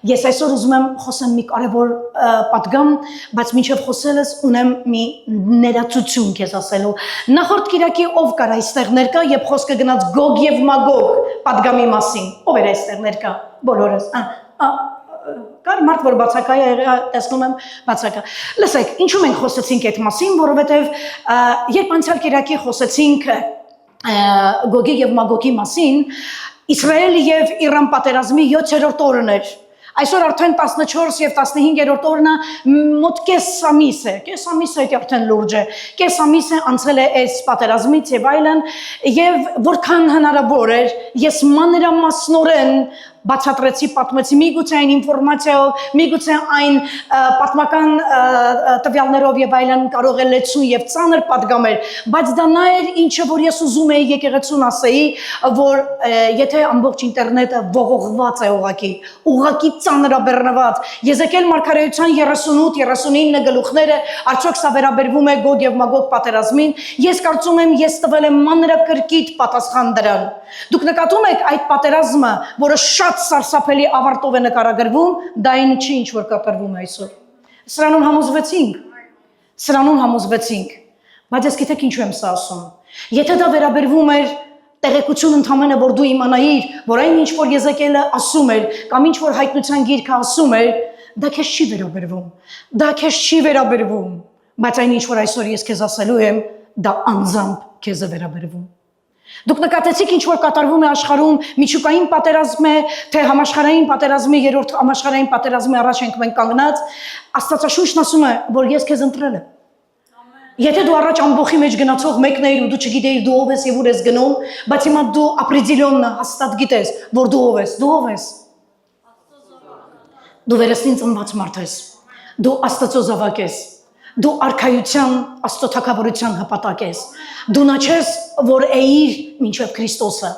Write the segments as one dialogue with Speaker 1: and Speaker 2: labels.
Speaker 1: Ես այսօր ուզում եմ խոսեմ մի կարևոր պատգամ, բայց մինչև խոսելս ունեմ մի ներածություն քեզ ասելու։ Նախորդ Կիրակի ով կար այստեղ ներկա, երբ խոսքը գնաց Գոգ եւ Մագոգ պատգամի մասին։ Ով էր այստեղ ներկա։ Բոլորս։ Կար մարդ, որ բացակայ է եղել, տեսնում եմ բացակա։ Լսեք, ինչու մենք խոսեցինք այդ մասին, որովհետև երբ անցյալ Կիրակի խոսեցինք Գոգի եւ Մագոգի մասին, Իսրայելի եւ Իրան պատերազմի 7-րդ օրն էր։ Այսօր արդեն 14 եւ 15-րդ օրն մոտ կես ամիս է արդեն լուրջ է։ Կես ամիս է անցել է այս պատերազմից եւ այլն, եւ որքան հնարավոր էր ես մանրամասնորեն բացատրեցի, պատմեցի միգուցե այն ինֆորմացիայով, միգուցե այն պատմական տվյալներով եւ այլն կարող է լեցուն եւ ծանր պատգամեր, բայց դա նա էր, ինչը որ ես ուզում էի եկեղեցուն ասեի, որ եթե ամբողջ ինտերնետը ողողված է ուղղակի ծանրաբեռնված, Եզեկիել մարգարեության 38-39 գլուխները, արդյոք սա վերաբերվում է Գոգ եւ Մագոգ պատերազմին, ես կարծում եմ ես տվել եմ մանրակրկիտ պատասխան դրան։ Դուք նկատում եք այդ պատերազմը, որը շատ սարսափելի ավարտով է նկարագրվում, դա այն չի, ինչ որ կատարվում է այսօր։ Սրանում համոզվեցինք, բայց ես գիտեք ինչու եմ սա ասում։ Եթե դա վերաբերվում էր տեղեկություն ընդամենը, որ դու իմանայիր, որ այն ինչ որ Եզեկիելը ասում էր, կամ ինչ որ հայտնության գիրքը ասում էր, դա քեզ չի վերաբերվում, բայց այն ինչ որ այսօր ես քեզ ասելու եմ, դա անձամբ քեզ է վերաբերվում։ Դուք նկատեցիք ինչ որ կատարվում է աշխարհում, միջուկային պատերազմ է, թե համաշխարհային պատերազմի, երրորդ համաշխարհային պատերազմի առաջ ենք մենք կանգնած, Աստվածաշունչն ասում է, որ ես քեզ ընտրել եմ։ Եթե դու առաջ ամբողջի մեջ գնացող մեկն էիր ու դու չգիտեիր դու ով ես եւ ուր ես գնում, բայց հիմա դու ապրեդիլյոննա հաստատ գիտես, որ դու ով ես։ Դու վերստին ծնված մարդ ես։ Դու Աստծո զավակ ես։ Դու արքայության, Աստծո թագավորության հպատակ ես։ Դու նա չես, որ էիր մինչև Քրիստոսը։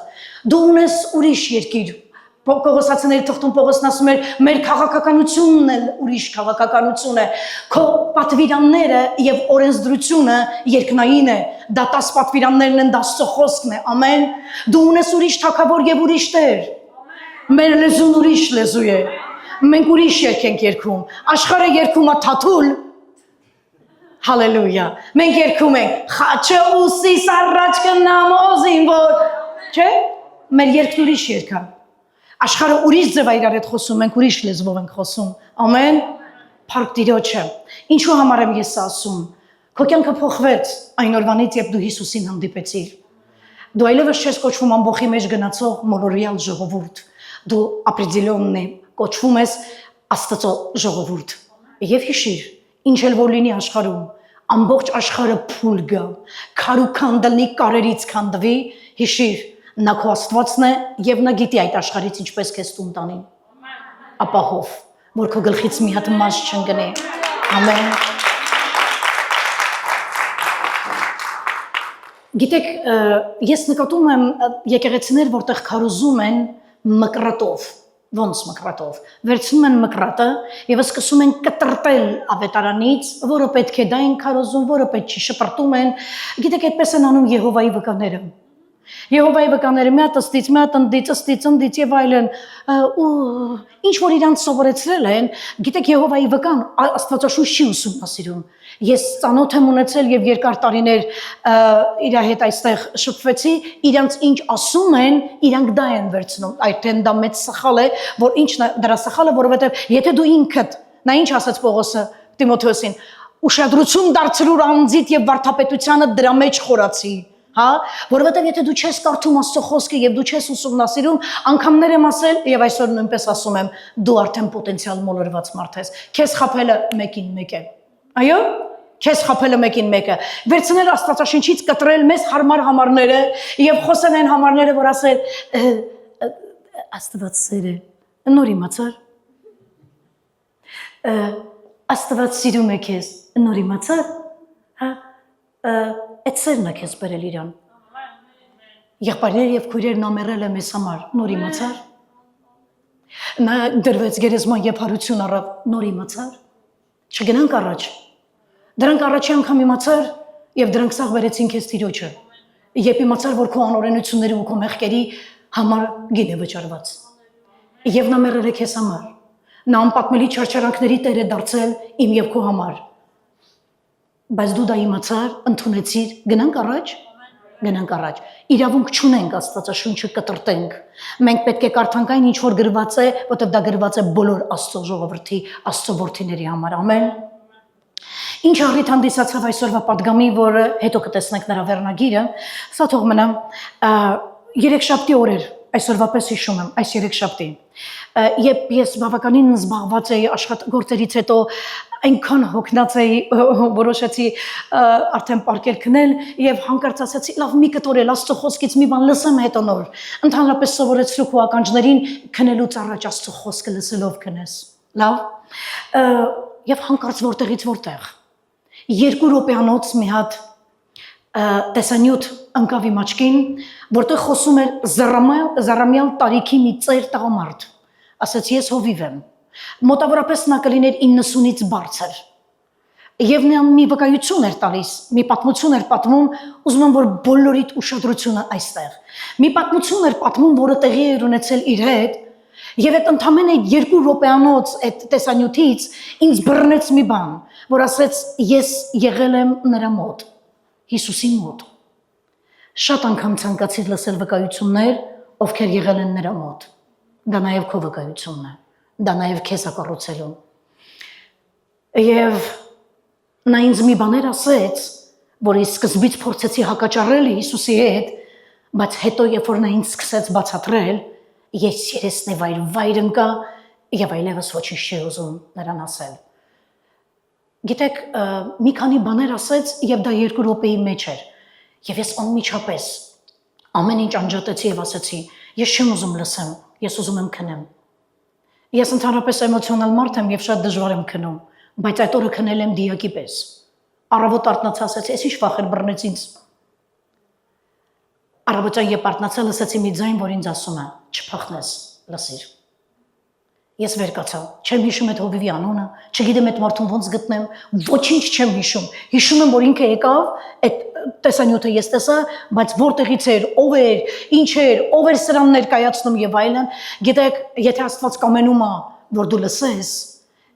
Speaker 1: Դու ունես ուրիշ երկիր։ Պողոսացիների թղթում Պողոսն ասում էր, մեր քաղաքականությունն էլ ուրիշ քաղաքականություն է։ Քո պատվիրանները եւ օրենսդրությունը երկնային է։ Դա 10 պատվիրաններն են, դա Աստծո խոսքն է։ Ամեն։ Դու ունես ուրիշ թագավոր եւ ուրիշ Տեր։ Մեր լեզուն ուրիշ լեզու է։ Մենք ուրիշ երգ ենք երգում։ Աշխարհը երգում է թաթուլ։ Հալելույա։ Մենք երգում ենք խաչը ուսիս առաջ կնամ օզինվոր։ Չէ՞։ Մեր երգն ուրիշ երգ է։ Աշխարհը ուրիշ ձև է իրար հետ խոսում, մենք ուրիշ լեզվով ենք խոսում։ Ամեն։ Փառք Տիրոջը։ Ինչու համար եմ ես ասում։ Քո կյանքը փոխվեց այն օրվանից, երբ դու Հիսուսին հանդիպեցիր։ Դու այլևս չես կոչվում ամբողջի մեջ գնացող մոլորյալ ժողովուրդ։ Դու ապրեդիլյոնն է, կոչվում ես Աստծո ժողովուրդ։ Եվ հիշիր, ինչ էլ որ լինի աշխարհում, ամբողջ աշխարհը փուլ գա, քարուքանդլի կարերից քանդվի, հիշիր, նա քո Աստվածն է եւ նա գիտի այդ աշխարհից ինչպես քեզ տուն տանի։ Ապահով, որ քո գլխից մի հատ մաշ չընկնի։ Ամեն։ Գիտեք, ես նկատում եմ եկեղեցիներ, որտեղ քարոզում են մկրատով։ Ոնց մկրատով։ Վերցնում են մկրատը եւ սկսում են կտրտել ավետարանից, որը պետք է դա են քարոզում, որը պետք չի շպրտում են։ Գիտեք, այդպես են անում Եհովայի վկաները։ Եհովայի վկաները մի հատ ըստից եւ այլն, ու ինչ որ իրանց սովորեցրել են, գիտեք Եհովայի վկան Աստվածաշունչ չի ուսումնասիրում։ Ես ծանոթ եմ ունեցել եւ երկար տարիներ իր հետ այստեղ շփվեցի, իրանց ինչ ասում են, իրանք դա են վերցնում, այդտեն դա մեծ սխալ է, որ ինչն է դրա սխալը, որովհետեւ եթե դու ինքդ, նա ինչ ասաց Պողոսը Տիմոթեոսին, ուշադրություն դարձրու անձիդ եւ վարդապետությանը դրա մեջ խորացի։ Հա, որովհետև եթե դու չես կարդում Աստծո խոսքը եւ դու չես ուսումնասիրում, անգամներ եմ ասել եւ այսօր նույնպես ասում եմ, դու արդեն պոտենցիալ մոլորված մարդ ես։ Քեզ խաբելը մեկին մեկ է։ Այո, քեզ խաբելը մեկին մեկը։ Վերցնել Աստվածաշնչից կտրել մեզ հարմար համարները եւ խոսել այն համարները, որ ասել Աստված սեր է։ Նոր իմացար։ Աստված սիրում է քեզ։ Նոր իմացար։ Հա, այդ սերն է քեզ բերել իրան։ Եղբայրներ եւ քույրեր նամերել է մեզ համար, նոր իմացար։ Նա դրվեց գերեզման եւ հարություն առավ, նոր իմացար։ Չգնանք առաջ։ Դրանք առաջի անգամ իմացար եւ դրանք սաղ վերեցին քեզ Տիրոջը։ Երբ իմացար, որ քո անօրենությունների ու քո մեղքերի համար գին է վճարված։ Եվ նա մեռել է քեզ համար։ Նա անպատմելի չարչարանքների տեր է դարձել իմ եւ քո համար։ Բայց դու դա իմացար, ընդունեցիր, գնանք առաջ։ Գնանք առաջ։ Իրավունք չունենք Աստվածաշունչը կտրտենք։ Մենք պետք է կարդանք այն, ինչ որ գրված է, որտեղ դա գրված է բոլոր Աստծո ժողովրդի, Աստծո որդիների համար։ Ամեն։ Ինչ առիթ հանդիսացավ այսօրվա պատգամի, որը հետո կտեսնենք նրա վերնագիրը, սա թող մնա երեքշաբթի օրեր, այսօրվա պես հիշում եմ, այս երեքշաբթի։ Երբ ես բավականին զբաղված էի աշխատգործերից հետո այնքան հոգնած էի, որոշեցի արդեն պարկել քնել եւ հանկարծ ասացի, լավ մի կտորել Աստծո խոսքից մի բան լսեմ հետո նոր։ Ընդհանրապես սովորեցրու քո ականջներին քնելուց առաջ Աստծո խոսքը լսելով քնես։ Լավ։ Եվ հանկարծ որտեղից որտեղ 2 րոպեանոց մի հատ տեսանյութ ընկավ իմ աչքին, որտեղ խոսում էր զառամյալ տարիքի մի ծեր տղամարդ։ Ասաց ես հովիվ եմ։ Մոտավորապես նա կլիներ 90-ից բարձր։ Եվ նա մի վկայություն էր տալիս, մի պատմություն էր պատմում, ուզում եմ որ բոլորիդ ուշադրությունը այստեղ։ Մի պատմություն էր պատմում, որը տեղի էր ունեցել իր հետ, եւ այդ ընդամենը 2 րոպեանոց այդ տեսանյութից ինձ բռնեց մի բան, որ ասեց ես եղել եմ նրա մոտ, Հիսուսի մոտ։ Շատ անգամ ցանկացի լսել վկայություններ, ովքեր եղել են նրա մոտ։ Դա նաեւ քո վկայությունն է, դա նաեւ քեզ է կառուցելու։ Եվ նա ինձ մի բաներ ասեց, որ ես սկզբից փորձեցի հակաճառել Հիսուսի հետ, բայց հետո երբ որ նա ինձ սկսեց բացատրել, ես երեսն է վայր ընկա եւ այլևս ոչինչ չի ուզում նրան ասել։ Գիտեք, մի քանի բաներ ասեց եւ դա 2 րոպեի մեջ էր։ Եվ ես անմիջապես ամեն ինչ անջատեցի եւ ասեցի, ես չեմ ուզում լսեմ, ես ուզում եմ քնեմ։ Ես ընդհանրապես էմոցիոնալ մարդ եմ եւ շատ դժվար եմ քնում, բայց այդ օրը քնել եմ դիակի պես։ Առավոտ արթնացա, ասեցի, ես ինչ վախեր բռնեց ինձ։ Առավոտյան երբ արթնացա, լսեցի մի ձայն, որ ինձ ասում է. չփախնես, լսիր։ Ես վեր կացա, չեմ հիշում այդ հովիվի անունը, չգիտեմ այդ մարդուն ոնց գտնեմ, ոչինչ չեմ հիշում։ Հիշում եմ, որ ինքը եկավ, այդ տեսանյութը ես տեսա, բայց որտեղից էր, ով էր, ինչ էր, ով էր սրան ներկայացնում եւ այլն։ Գիտեք, եթե Աստված կամենում է, որ դու լսես,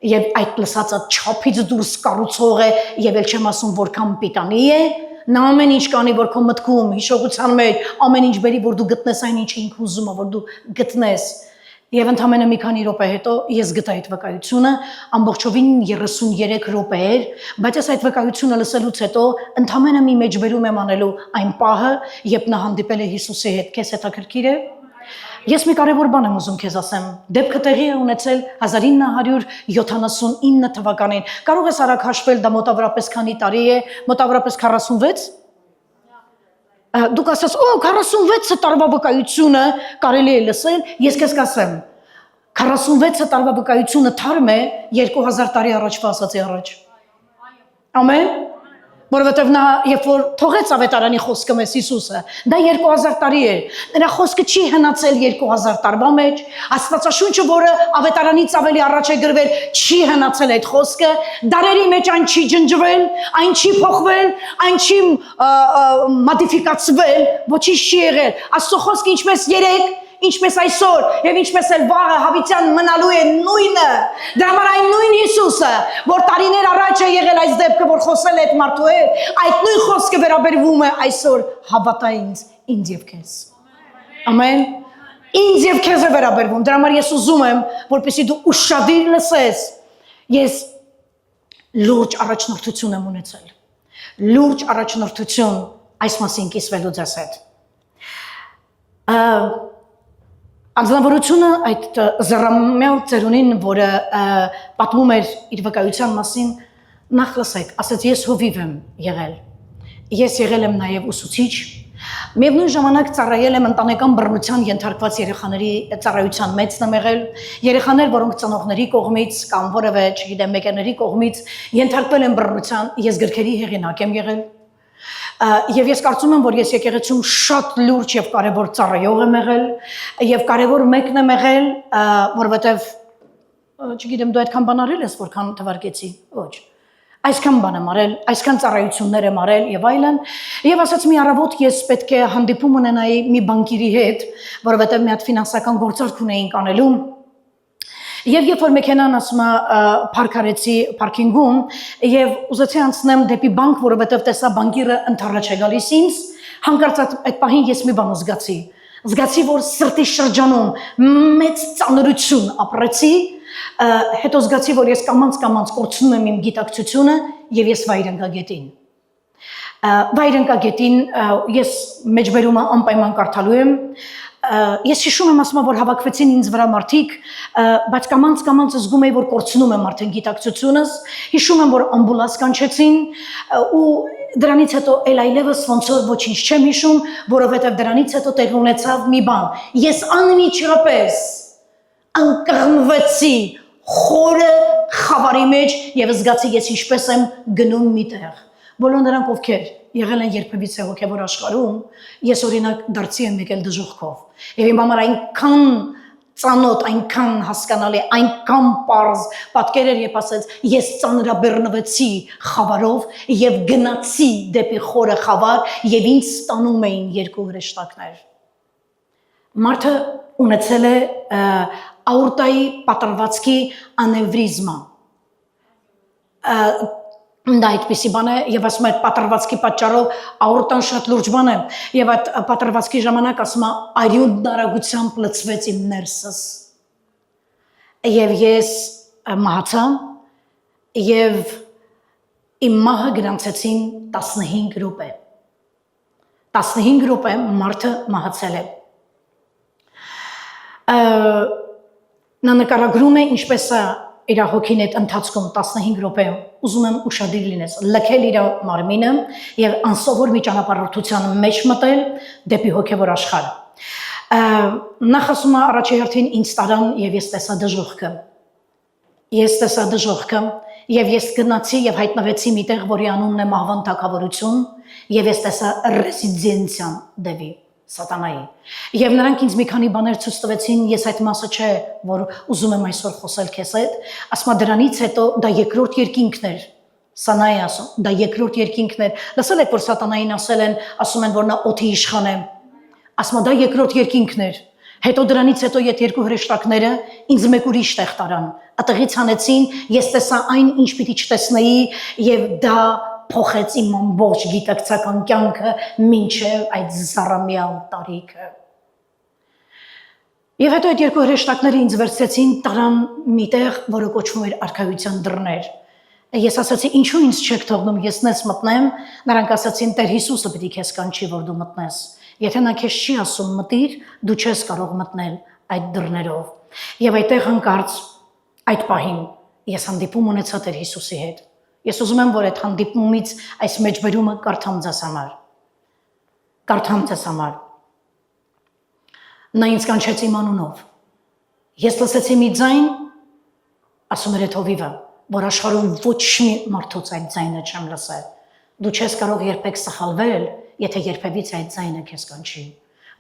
Speaker 1: եւ այդ լսածը չափից դուրս կառուցող է, եւ ել չեմ ասում որքան պիտանի է, նա ամեն ինչ կանի, որ քո մտքում, հիշողության մեջ, ամեն ինչ բերի, որ դու գտնես այն ինչը ինքը ուզում է, որ դու գտնես։ Եվ ընդամենը մի քանի րոպե հետո ես գտա այդ վկայությունը, ամբողջովին 33 րոպե էր, բայց ես այդ վկայությունը լսելուց հետո ընդամենը մի մեջբերում եմ անելու այն պահը, երբ նա հանդիպել է Հիսուսի հետ, քեզ հետաքրքիր է։ Ես մի կարևոր բան եմ ուզում քեզ ասեմ, դեպքը տեղի է ունեցել 1979 թվականին, կարող ես արագ հաշվել, դա մոտավորապես քանի տարի է, մոտավորապես 46 Դուք ասես, 46 տարվա վկայությունը կարելի է լսել, ես քեզ կասեմ, 46 տարվա վկայությունը թարմ է 2000 տարի առաջվա ասածի առաջ։ Ամեն։ Որովհետև նա երբ որ թողեց ավետարանի խոսքը մեզ Հիսուսը, դա 2000 տարի է։ Նրա խոսքը չի հնացել 2000 տարվա մեջ, Աստվածաշունչը, որը ավետարանից ավելի առաջ է գրվել, չի հնացել այդ խոսքը, դարերի մեջ այն չի ջնջվել, այն չի փոխվել, այն չի մոդիֆիկացվել, ոչինչ չի եղել։ Աստծո խոսքը ինչպես երեք, ինչպես այսօր եւ ինչպես էլ վաղը հավիտյան մնալու է նույնը։ Դրա համար այն նույն Հիսուսը, որ տարիներ առաջ է եղել այս դեպքը, որ խոսել է այդ մարդու հետ, այդ նույն խոսքը վերաբերվում է այսօր հավատա ինձ եւ քեզ։ Ամեն։ Ինձ եւ քեզ է վերաբերվում։ Դրա համար ես ուզում եմ, որպեսզի դու ուշադիր լսես։ Ես լուրջ առաջնորդություն եմ ունեցել։ Լուրջ առաջնորդություն այս մասին կիսվելու ձեզ հետ։ Անձնավորությունը այդ զռամյալ ծերունին, որը պատմում էր իր վկայության մասին, նախ լսեք, ասեց ես հովիվ եմ եղել, ես եղել եմ նաև ուսուցիչ, միևնույն ժամանակ ծառայել եմ ընտանեկան բռնության ենթարկված երեխաների ծառայության մեծն եմ եղել, երեխաներ, որոնք ծնողների կողմից կամ որևէ, չգիտեմ, մեկերների կողմից ենթարկվել են բռնության, ես գրքերի հեղինակ եմ եղել։ Եվ ես կարծում եմ, որ ես եկեղեցում շատ լուրջ եւ կարեւոր ծառայող եմ եղել եւ կարեւոր մեկն եմ եղել, որովհետեւ չգիտեմ դու այդքան բան արել ես, որքան թվարկեցի, ոչ։ Այսքան բան եմ արել, այսքան ծառայություններ եմ արել եւ այլն, եւ ասած մի առավոտ ես պետք է հանդիպում ունենայի մի բանկիրի հետ, որովհետեւ մի հատ ֆինանսական գործարք ունեինք անելու։ Եվ երբ որ մեքենան ասում է парքարեցի парքինգում եւ ուզեցի անցնեմ դեպի բանկ, որովհետեւ տեսա բանկիրը ընդառաջ է գալիս ինձ, հանկարծ այդ պահին ես մի բան զգացի։ Զգացի, որ սրտի շրջանում մեծ ծանրություն ապրեցի, հետո զգացի, որ ես կամած կորցնում եմ իմ գիտակցությունը եւ ես վայր ընկա գետին։ Վայր ընկա գետին ես մեջբերումը անպայման կարդալու եմ։ Ես հիշում եմ, ասում եմ, որ հավաքվեցին ինձ վրա մարդիկ, բայց կամած զգում էի, որ կորցնում եմ արդեն գիտակցությունս։ Հիշում եմ, որ ամբուլանս կանչեցին ու դրանից հետո այլևս ոնց որ ոչինչ չեմ հիշում, որովհետև դրանից հետո տեղի ունեցավ մի բան։ Ես անմիջապես անկռնվեցի խորը խավարի մեջ եւ զգացի ես ինչպես եմ գնում միտեղ։ Բոլոր նրանք ովքեր եղել են երբևիցե հոգևոր աշխարհում, ես օրինակ դարձի եմ եկել դժոխքով։ Եվ իմ համար այնքան ծանոթ, այնքան հասկանալի, այնքան պարզ պատկերեր երբ ասեց, ես ծանրաբեռնվեցի խավարով եւ գնացի դեպի խորը խավար եւ ինձ ստանում էին երկու հրեշտակներ։ Մարդը ունեցել է աորտայի պատրվածքի անևրիզմա։ Դա այդպիսի բան է եւ ասում է այդ պատրվածքի պատճառով աորտան շատ լուրջ բան է եւ այդ պատրվածքի ժամանակ ասում է արյունն արագությամբ լցվեց իմ ներսս եւ ես մահացա եւ իմ մահը գրանցեցին 15 րոպե 15 րոպե մարդը մահացել է նա նկարագրում է ինչպես է իր հոգին այդ ընթացքում 15 րոպեում ուզում եմ ուշադիր լինես լքել իր մարմինը եւ անսովոր մի ճանապարհորդության մեջ մտել դեպի հոգեվոր աշխարհ նախ ասում է առաջի հերթին ինձ տարան եւ ես տեսա դժոխքը եւ ես գնացի եւ հայտնվեցի միտեղ որի անունն է մահվան թագավորություն եւ ես տեսա ռեզիդենցիան դեպի Սատանայի եւ նրանք ինձ մի քանի բաներ ցույց տվեցին ես այդ մասը չէ որ ուզում եմ այսօր խոսել քեզ հետ ասма դրանից հետո դա երկրորդ երկինքն էր Սանայի ասում դա երկրորդ երկինքն էր լսել եք որ Սատանային ասում են որ նա օդի իշխան է ասма դա երկրորդ երկինքն էր հետո դրանից հետո այդ երկու հրեշտակները ինձ մեկ ուրիշ տեղ տարան ատեղից հանեցին ես տեսա այն ինչ պիտի չտեսնեի եւ դա փոխեց իմ ամբողջ գիտակցական կյանքը մինչև այդ զառամյալ տարիքը։ Եվ հետո այդ երկու հրեշտակները ինձ վերցրեցին տարան մի տեղ, որը կոչվում էր արքայության դռներ։ Ես ասացի, ինչու ինձ չեք թողնում, ես նես մտնեմ, նրանք ասացին, Տեր Հիսուսը պիտի քեզ կանչի, որ դու մտնես։ Եթե նա քեզ չի ասում մտիր, դու չես կարող մտնել այդ դռներով։ Եվ այդտեղ հանկարծ այդ պահին ես հանդիպում ունեցա Տեր Հիսուսի հետ։ Ես ուզում եմ, որ այդ հանդիպումից այս մեջբերումը կարդամ ձեզ համար։ Նա ինձ կանչեց իմ անունով։ Ես լսեցի մի ձայն, ասում էր այդ հովիվը, որ աշխարհում ոչ մի մարդուց այդ ձայնը չեմ լսել։ Դու չես կարող երբեք սխալվել, եթե երբևիցե այդ ձայնը քեզ կանչի,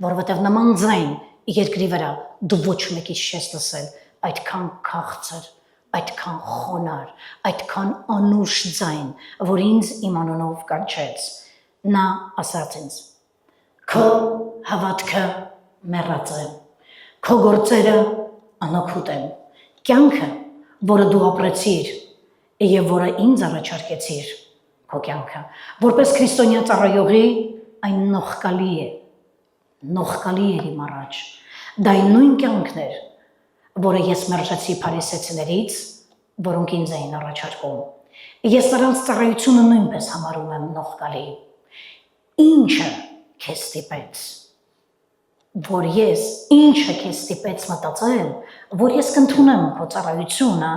Speaker 1: որովհետև նման ձայն երկրի վրա դու ոչ մեկից չես լսել, այդքան քաղցր այդքան խոնար, այդքան անուշ ձայն, որ ինձ իմ անունով կանչեց, նա ասաց ինձ, քո հավատքը մեռած է, քո գործերը անօգուտ են, կյանքը, որը դու ապրեցիր եւ որը ինձ առաջարկեցիր, քո կյանքը, որպես քրիստոնյա ծառայողի այն նողկալի էր իմ առաջ, դա այն նույն կյանքն էր, որը ես մերժեցի փարիսեցիներից, որոնք ինձ էին առաջարկում։ Ես նրանց ծառայությունը նույնպես համարում եմ նողկալի։ Ինչը քեզ ստիպեց, մտածել, որ ես կընդունեմ քո ծառայությունը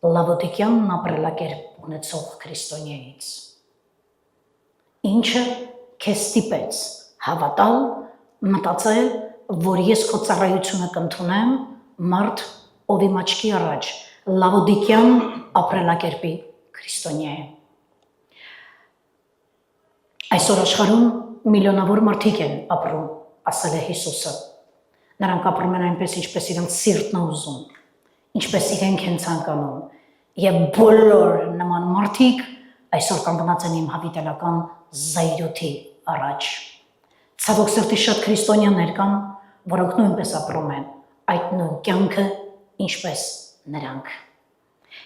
Speaker 1: Լավոդիկյան ապրելակերպ ունեցող քրիստոնյայից։ Ինչը քեզ ստիպեց հավատալ, մտածել, որ ես քո ծառայությունը կընդունեմ մարդ, ով իմ աչքի առաջ Լավոդիկյան ապրելակերպի քրիստոնյա է։ Այսօր աշխարհում միլիոնավոր մարդիկ են ապրում, ասել է Հիսուսը։ Նրանք ապրում են այնպես, ինչպես իրենց սիրտն է ուզում, ինչպես իրենք են ցանկանում, եւ բոլոր նման մարդիկ այսօր կանգնած են իմ հավիտենական զայրույթի առաջ։ Ցավոք սրտի շատ քրիստոնյաներ կան, որոնք նույնպես ապրում են այդ նույն կյանքը ինչպես նրանք։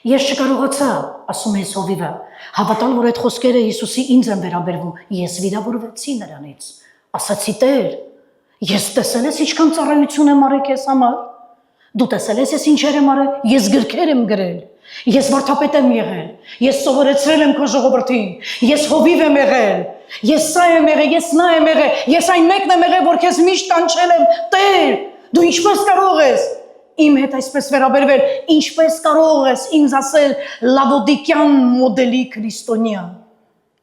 Speaker 1: Ես չկարողացա, ասում է հովիվը, հավատալ, որ այդ խոսքերը Հիսուսի ինձ են վերաբերվում, ես վիրավորվեցի նրանից, ասացի Տեր, ես տեսել ես ինչքան ծառայություն եմ արել քեզ համար, դու տեսել ես ինչեր եմ արել, ես գրքեր եմ գրել, ես վարդապետ եմ եղել, ես սովորեցրել եմ քո ժողովրդին, ես հովիվ եմ եղել, ես սա եմ եղել, ես նա եմ եղել, ես այն մեկն եմ եղել, որ քեզ միշտ կանչել եմ, Տեր, դու ինչպես կարող ես իմ հետ այսպես վերաբերվել, ինչպես կարող ես ինձ ասել լավոդիկյան մոդելի քրիստոնյա,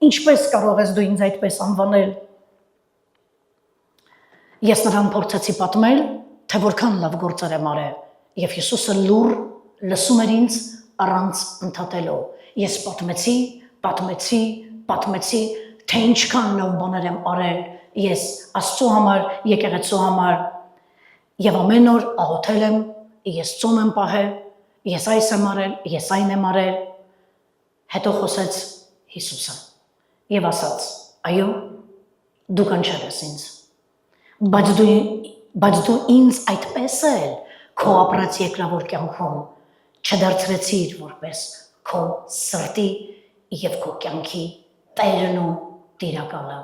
Speaker 1: ինչպես կարող ես դու ինձ այդպես անվանել։ Ես նրան փորձեցի պատմել, թե որքան լավ գործեր եմ արել, եւ Հիսուսը լուր լսում էր ինձ առանց ընդհատելու։ Ես պատմեցի, թե ինչքան լավ բաներ եմ արել ես Աստծո համար, եկեղեցու համար, եւ ամեն օր աղոթել եմ, ես ծոմ եմ պահել, ես այս եմ արել, ես այն եմ արել։ Հետո խոսեց Հիսուսը եւ ասաց. այո, դու կանչել ես ինձ, բայց դու ինձ այդպես էլ քո ապրած երկրավոր կյանքում չդարձրեցիր որպես քո սրտի եւ քո կյանքի տերն ու տիրակալը։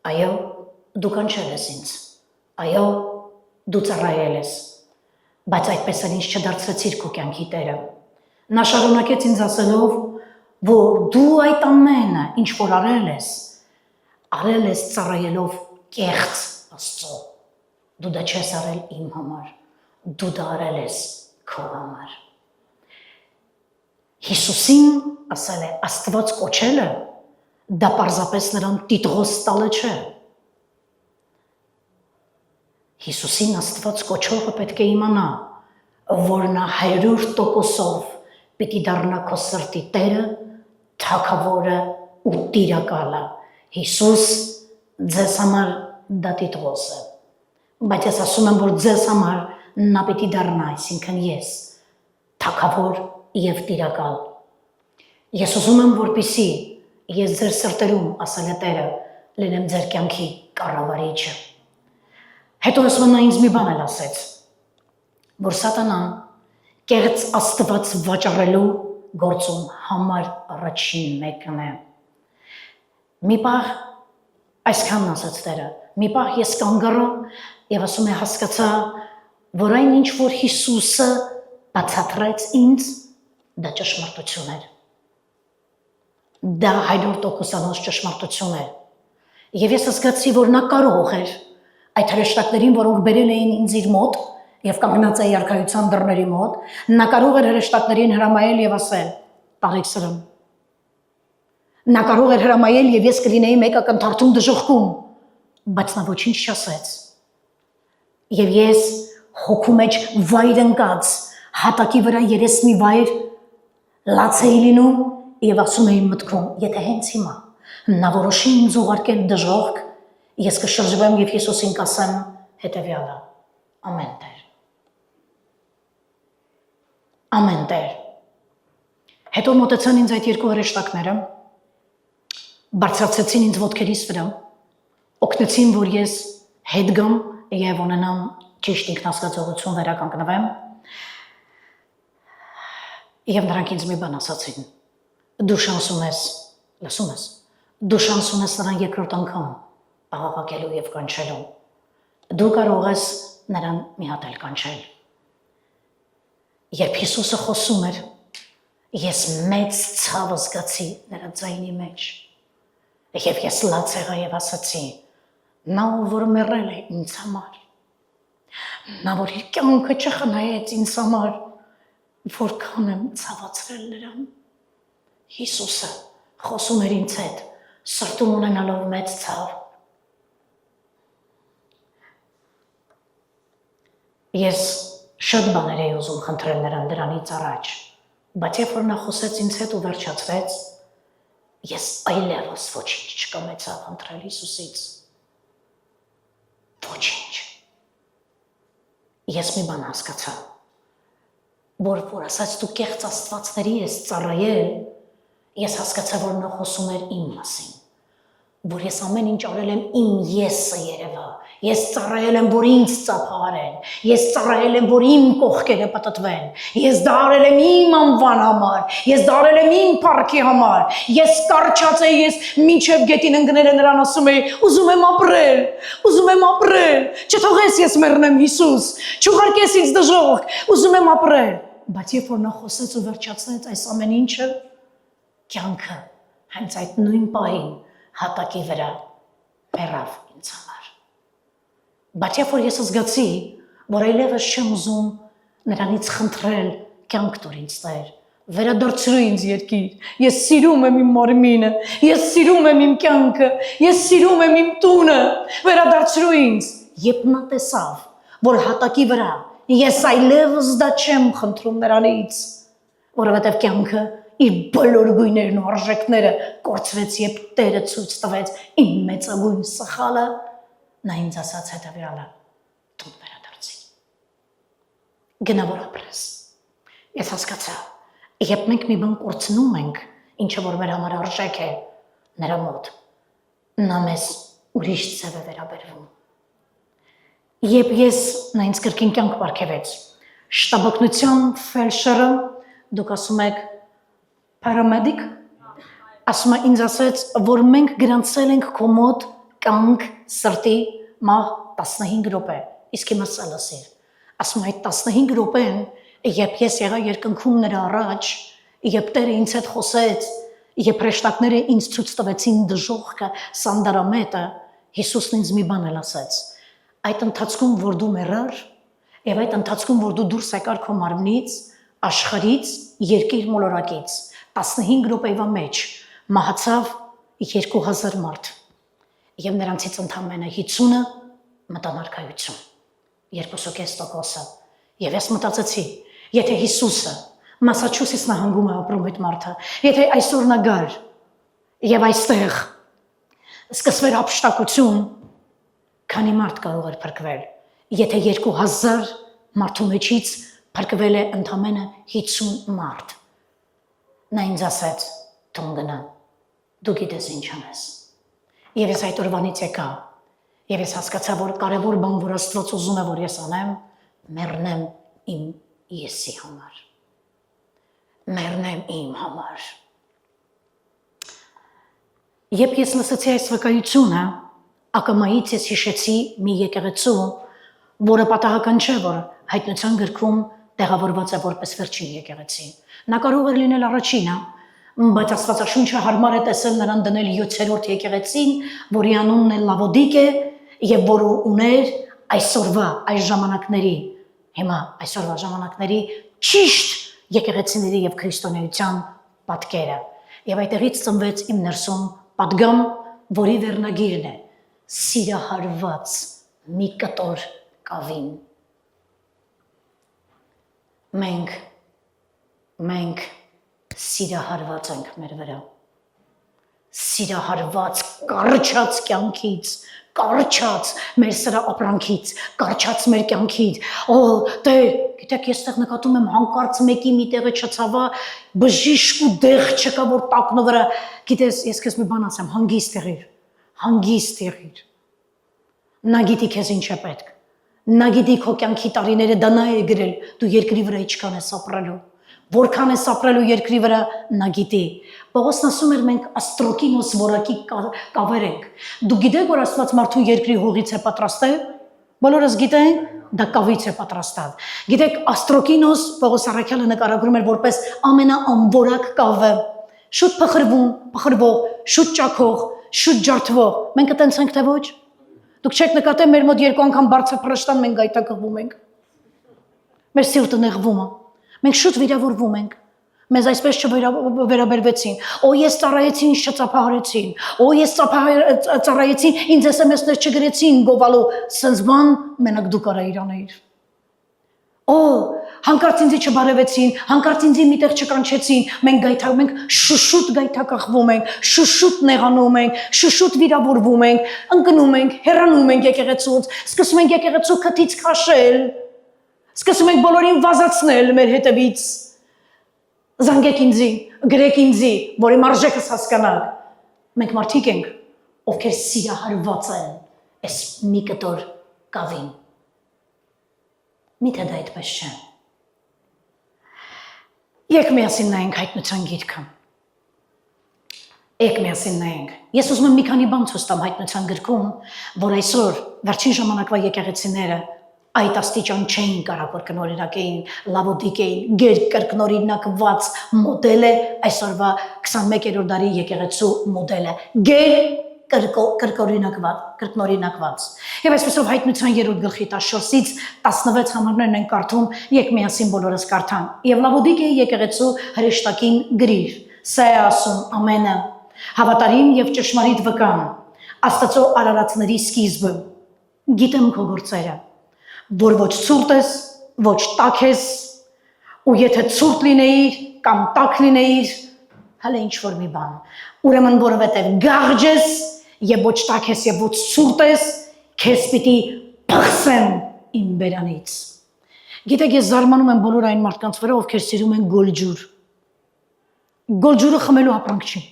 Speaker 1: Այո, դու կանչել ես ինձ, այո, դու ծառայել ես, բայց այդպես էլ ինձ չդարձրեցիր քո կյանքի տերը։ Նա շարունակեց ինձ ասելով, որ դու այդ ամենը, ինչ որ արել ես ծառայելով կեղծ Աստծո, դու դա չես արել իմ համար, դու դա արել ես քո համար։ Հիսուսին ասել է Աստված կոչելը, դա պարզապես նրան տիտղոս տալը չէ։ Հիսուսին Աստված կոչողը պետք է իմանա, որ նա 100%-ով պիտի դառնա քո սրտի տերը, թագավորը ու տիրակալը։ Հիսուս ձեզ համար դա տիտղոս է, բայց ես ասում եմ, որ ձեզ համար նա պիտի դառնա, այսինքն ես, թագավոր եւ տիրակալ։ Ես ուզում եմ, որպեսզի ես ձեր սրտերում, ասել է Տերը, լինեմ ձեր կյանքի կառավարիչը։ Հետո ասում նա ինձ մի բան էլ ասեց, որ Սատանան կեղծ Աստված վաճառելու գործում համար առաջին մեկն է։ Մի պահ այսքանն ասաց Տերը, մի պահ ես կանգ առա եւ ասում է հասկացա, որ այն ինչ որ Հիսուսը բացատրեց ինձ, դա ճշմարտություն էր։ Դա 100% ճշմարտություն էր։ Եվ ես հասկացի, որ նա կարող էր այդ հրեշտակներին, որոնք բերել էին ինձ իր մոտ եւ կանգնած էի արքայության դռների մոտ, նա կարող էր հրեշտակներին հրամայել եւ ասել. «Տարեք սրում»։ Նա կարող էր հրամայել եւ ես կլինեի մեկ ակնթարթում դժոխքում, բայց նա ոչինչ չասեց։ Եվ ես հոգու մեջ վայր ընկած, հատակի վրա երեսնի վայր լաց էի լինում եւ ասում էի մտքում, եթե հենց հիմա նա որոշի ինձ ուղարկել դժոխք, ես կշրջվեմ եւ Հիսուսին կասեմ հետեւյալը. ամեն Տեր։ Ամեն Տեր։ Հետո մոտեցան ինձ այդ երկու հրեշտակները, բարձրացրեցին ինձ ոտքերիս վրա, օգնեցին, որ ես հետ գամ եւ ունենամ ճիշտ ինքնազգացողություն վերականգնվեմ։ Եվ նրանք ինձ մի բան ասացին. դու շանս ունես, լսում ես, դու շանս ունես նրան երկրորդ անգամ աղաղակելու եւ կանչելու։ Դու կարող ես նրան մի հատ էլ կանչել։ Երբ Հիսուսը խոսում էր, ես մեծ ցավ զգացի նրա ձայնի մեջ։ Եվ ես լաց եղա եւ ասացի. նա որ մեռել է ինձ համար, նա որ իր կյանքը չխնայեց ինձ համար, որքան եմ ցավացրել նրան։ Հիսուսը խոսում էր ինձ հետ, սրտում ունենալով մեծ ցավ։ Ես շատ բաներ էի ուզում խնդրել նրան դրանից առաջ, բայց երբ որ նա խոսեց ինձ հետ ու վերջացրեց, ես այլևս ոչինչ չկամեցա խնդրել Հիսուսից։ Ոչինչ։ Ես մի բան հասկացա, որ ասաց դու կեղծ աստվածների ես ծառայել, ես հասկացա, որ նա խոսում էր իմ մասին, որ ես ամեն ինչ արել եմ իմ եսը երևա, ես ծառայել եմ, որ ինձ ծափարեն, ես ծառայել եմ, որ իմ կողքերը պատտվեն, ես դա արել եմ իմ անվան համար, ես դա արել եմ իմ փառքի համար, ես կարճած էի, ես մինչև գետին ընկները նրան ասում էի, ուզում եմ ապրել, չթողես ես մեռնեմ Հիսուս, չուղարկես ինձ դժոխք, ուզում եմ ապրել, բայց երբ որ նա խոսեց ու վերջացրեց այս ամեն ինչը, կյանքը հենց այդ նույն պահին հատակի վրա բերավ ինձ համար։ Բայց երբ որ ես զգացի, որ այլևս չեմ ուզում նրանից խնդրել կյանք տուր ինձ Տեր, վերադարձրու ինձ երկիր, ես սիրում եմ իմ մարմինը, ես սիրում եմ իմ կյանքը, ես սիրում եմ իմ տունը, վերադարձրու ինձ, երբ նա տեսավ, որ հատակի վրա ես այլևս դա չեմ խնդրում նրանից, որովհետև կյանքը իր բոլոր գույներն ու արժեքները կորցրեց, երբ Տերը ցույց տվեց իմ մեծագույն սխալը, նա ինձ ասաց հետևյալը. «Տուն վերադարձի, գնա որ ապրես»։ Ես հասկացա, երբ մենք մի բան կորցնում ենք, ինչը որ մեր համար արժեք է, նրա մոտ, նա մեզ ուրիշ ձև է վերաբերվում։ Երբ նա ինձ կրկին կյանք պարգևեց, շտաբօգնության ֆելշերը, դուք ասում եք paramedic, ասում է ինձ ասեց, որ մենք գրանցել ենք քո մոտ կյանք սրտի մահ 15 րոպե, իսկ հիմա սալասիր, ասում այդ 15 րոպեն, երբ ես եղա երկնքում նրա առաջ, երբ Տերը ինձ հետ խոսեց, երբ հրեշտակները ինձ ցույց տվեցին դժոխքը, սանդարամետը, Հիսուսն ինձ մի բան էլ ասեց, այդ ընթացքում, որ դու մեռար, եւ այդ ընթացքում, որ դու դուրս եկար քո մարմնից, աշխարհից, երկիր մոլորակից, 15 րոպեվա մեջ մահացավ 2000 մարդ, եւ նրանցից ընդամենը 50-ը մտան արքայություն, 2.5%-ը, եւ ես մտածեցի, եթե Հիսուսը Մասաչուսեթս նահանգում է ապրում այդ մարդը, եթե այսօր նա գար եւ այստեղ սկսվեր հափշտակություն, քանի մարդ կարող էր փրկվել, եթե 2000 մարդու մեջից փրկվել է ընդամենը 50 մարդ։ Նա ինձ ասեց, «Տուն գնա, դու գիտես ինչ անես»։ Եվ ես այդ օրվանից եկա, եւ ես հասկացա, որ կարևոր բան, որ Աստված ուզում է, որ ես անեմ, մեռնեմ իմ եսի համար։ Մեռնեմ իմ համար։ Երբ ես լսեցի այս վկայությունը, ակամայից ես հիշեցի մի եկեղեցու, որը պատահական չէ, որ հայտնության գրքում տեղավորված է որպես վերջին եկեղեցի։ Նա կարող էր լինել առաջինը, բայց Աստվածաշունչը հարմար է տեսել նրան դնել 7-րդ եկեղեցին, որի անունն է Լավոդիկ է, եւ որը ուներ այսօրվա այս ժամանակների, հիմա այսօրվա ժամանակների ճիշտ եկեղեցիների եւ քրիստոնեության պատկերը։ Եվ այդտեղից ծնվեց իմ ներսում պատգամ, որի վերնագիրն է սիրահարված մի կտոր կավին։ Մենք սիրահարված ենք մեր վրա, սիրահարված, կարճած կյանքից, կարճած մեր սրա ապրանքից, կարճած մեր կյանքից, Տեր, գիտեք, ես տեղ նկատում եմ հանկարծ մեկի մի տեղը չցավա, բժիշկ ու դեղ չկա, որ տակնո վրա, գիտես, ես քեզ մի բան ասեմ, հանգիստ եղիր, նա գիտի քեզ ինչ է պետք, նա գիտի քո կյանքի տարիները դա նա է գրել, դու երկրի վրա ինչքան ես ապրելու, որքան ես ապրելու երկրի վրա, նա գիտի։ Պողոսն ասում էր, մենք աստրոկինոս որակի կավեր ենք։ Դու գիտեք, որ Աստված մարդուն երկրի հողից է պատրաստել, բոլորս գիտենք, դա կավից է պատրաստած։ Գիտեք, աստրոկինոս Պողոս առաքյալը նկարագրում էր որպես ամենաանվորակ կավը, շուտ փխրվող, շուտ ճաքող, շուտ ջարդվող։ Մենք այտենց ենք, թե ոչ։ Դուք չեք նկատել, մեր մոտ 2 անգամ բարձր փռշտան մենք գայթակղվում ենք։ Մեր սիրտը նեղվում է։ Մենք շուտ վիրավորվում ենք, մեզ այսպես չվերաբերվեցին, ես ծառայեցին, ինձ չծափահարեցին, ես ծառայեցին, ինձ SMS-ներ չգրեցին գովալու, սենց բան մենակ դու կարայիր անեիր։ Հանկարծ ինձի չբարևեցին, հանկարծ ինձի միտեղ չկանչեցին, մենք շուշուտ գայթակղվում ենք, շուշուտ նեղանում ենք, շուշուտ վիրավորվում ենք, ընկնում ենք, հեռանում ենք եկեղեցուց, սկսում ենք եկեղեցու քթից քաշել, սկսում ենք բոլորին վազացնել մեր հետևից, զանգեք ինձի, գրեք ինձի, որ իմ արժեքս հասկանաք, մենք մարդիկ ենք, ովքեր սիրահարված են այս մի կտոր կավին։ Միթե դա այդպես չէ։ Եք միասին նայենք հայտնության գիրքը։ Եք միասին նայենք։ Ես ուզում եմ մի քանի բան ցույց տամ հայտնության գրքում, որ այսօր վերջին ժամանակվա եկեղեցիները այդ աստիճան չէին կարող որ կնորինակեին, լավոդիկեին, կրկնօրինակված մոդել է այսօրվա 21-րդ դարի եկեղեցու մոդելը։ Կրկնօրինակված։ Եվ այսպեսով հայտնության 3-րդ գլխի 14-ից 16 համարներն են կարդում, եք միասին բոլորս կարդան։ Եվ Լավոդիկեի եկեղեցու հրեշտակին գրիր. Սա է ասում ամենը, հավատարիմ եւ ճշմարիտ վկան, Աստծո արարածների սկիզբը։ Գիտեմ քո գործերը, որ ոչ ցուրտ ես, ոչ տաք ես, ու եթե ցուրտ լինեիր կամ տաք լինեիր, հələ ինչ որ մի բան։ Ուրեմն որովհետեւ գաղջ ես եւ ոչ տաք ես եւ ոչ ցուրտ ես, քեզ պիտի փխսեմ իմ բերանից։ Գիտեք, ես զարմանում եմ բոլոր այն մարդկանց վրա, ովքեր սիրում են գոլջուր։ Գոլջուրը խմելու ապրանք չի։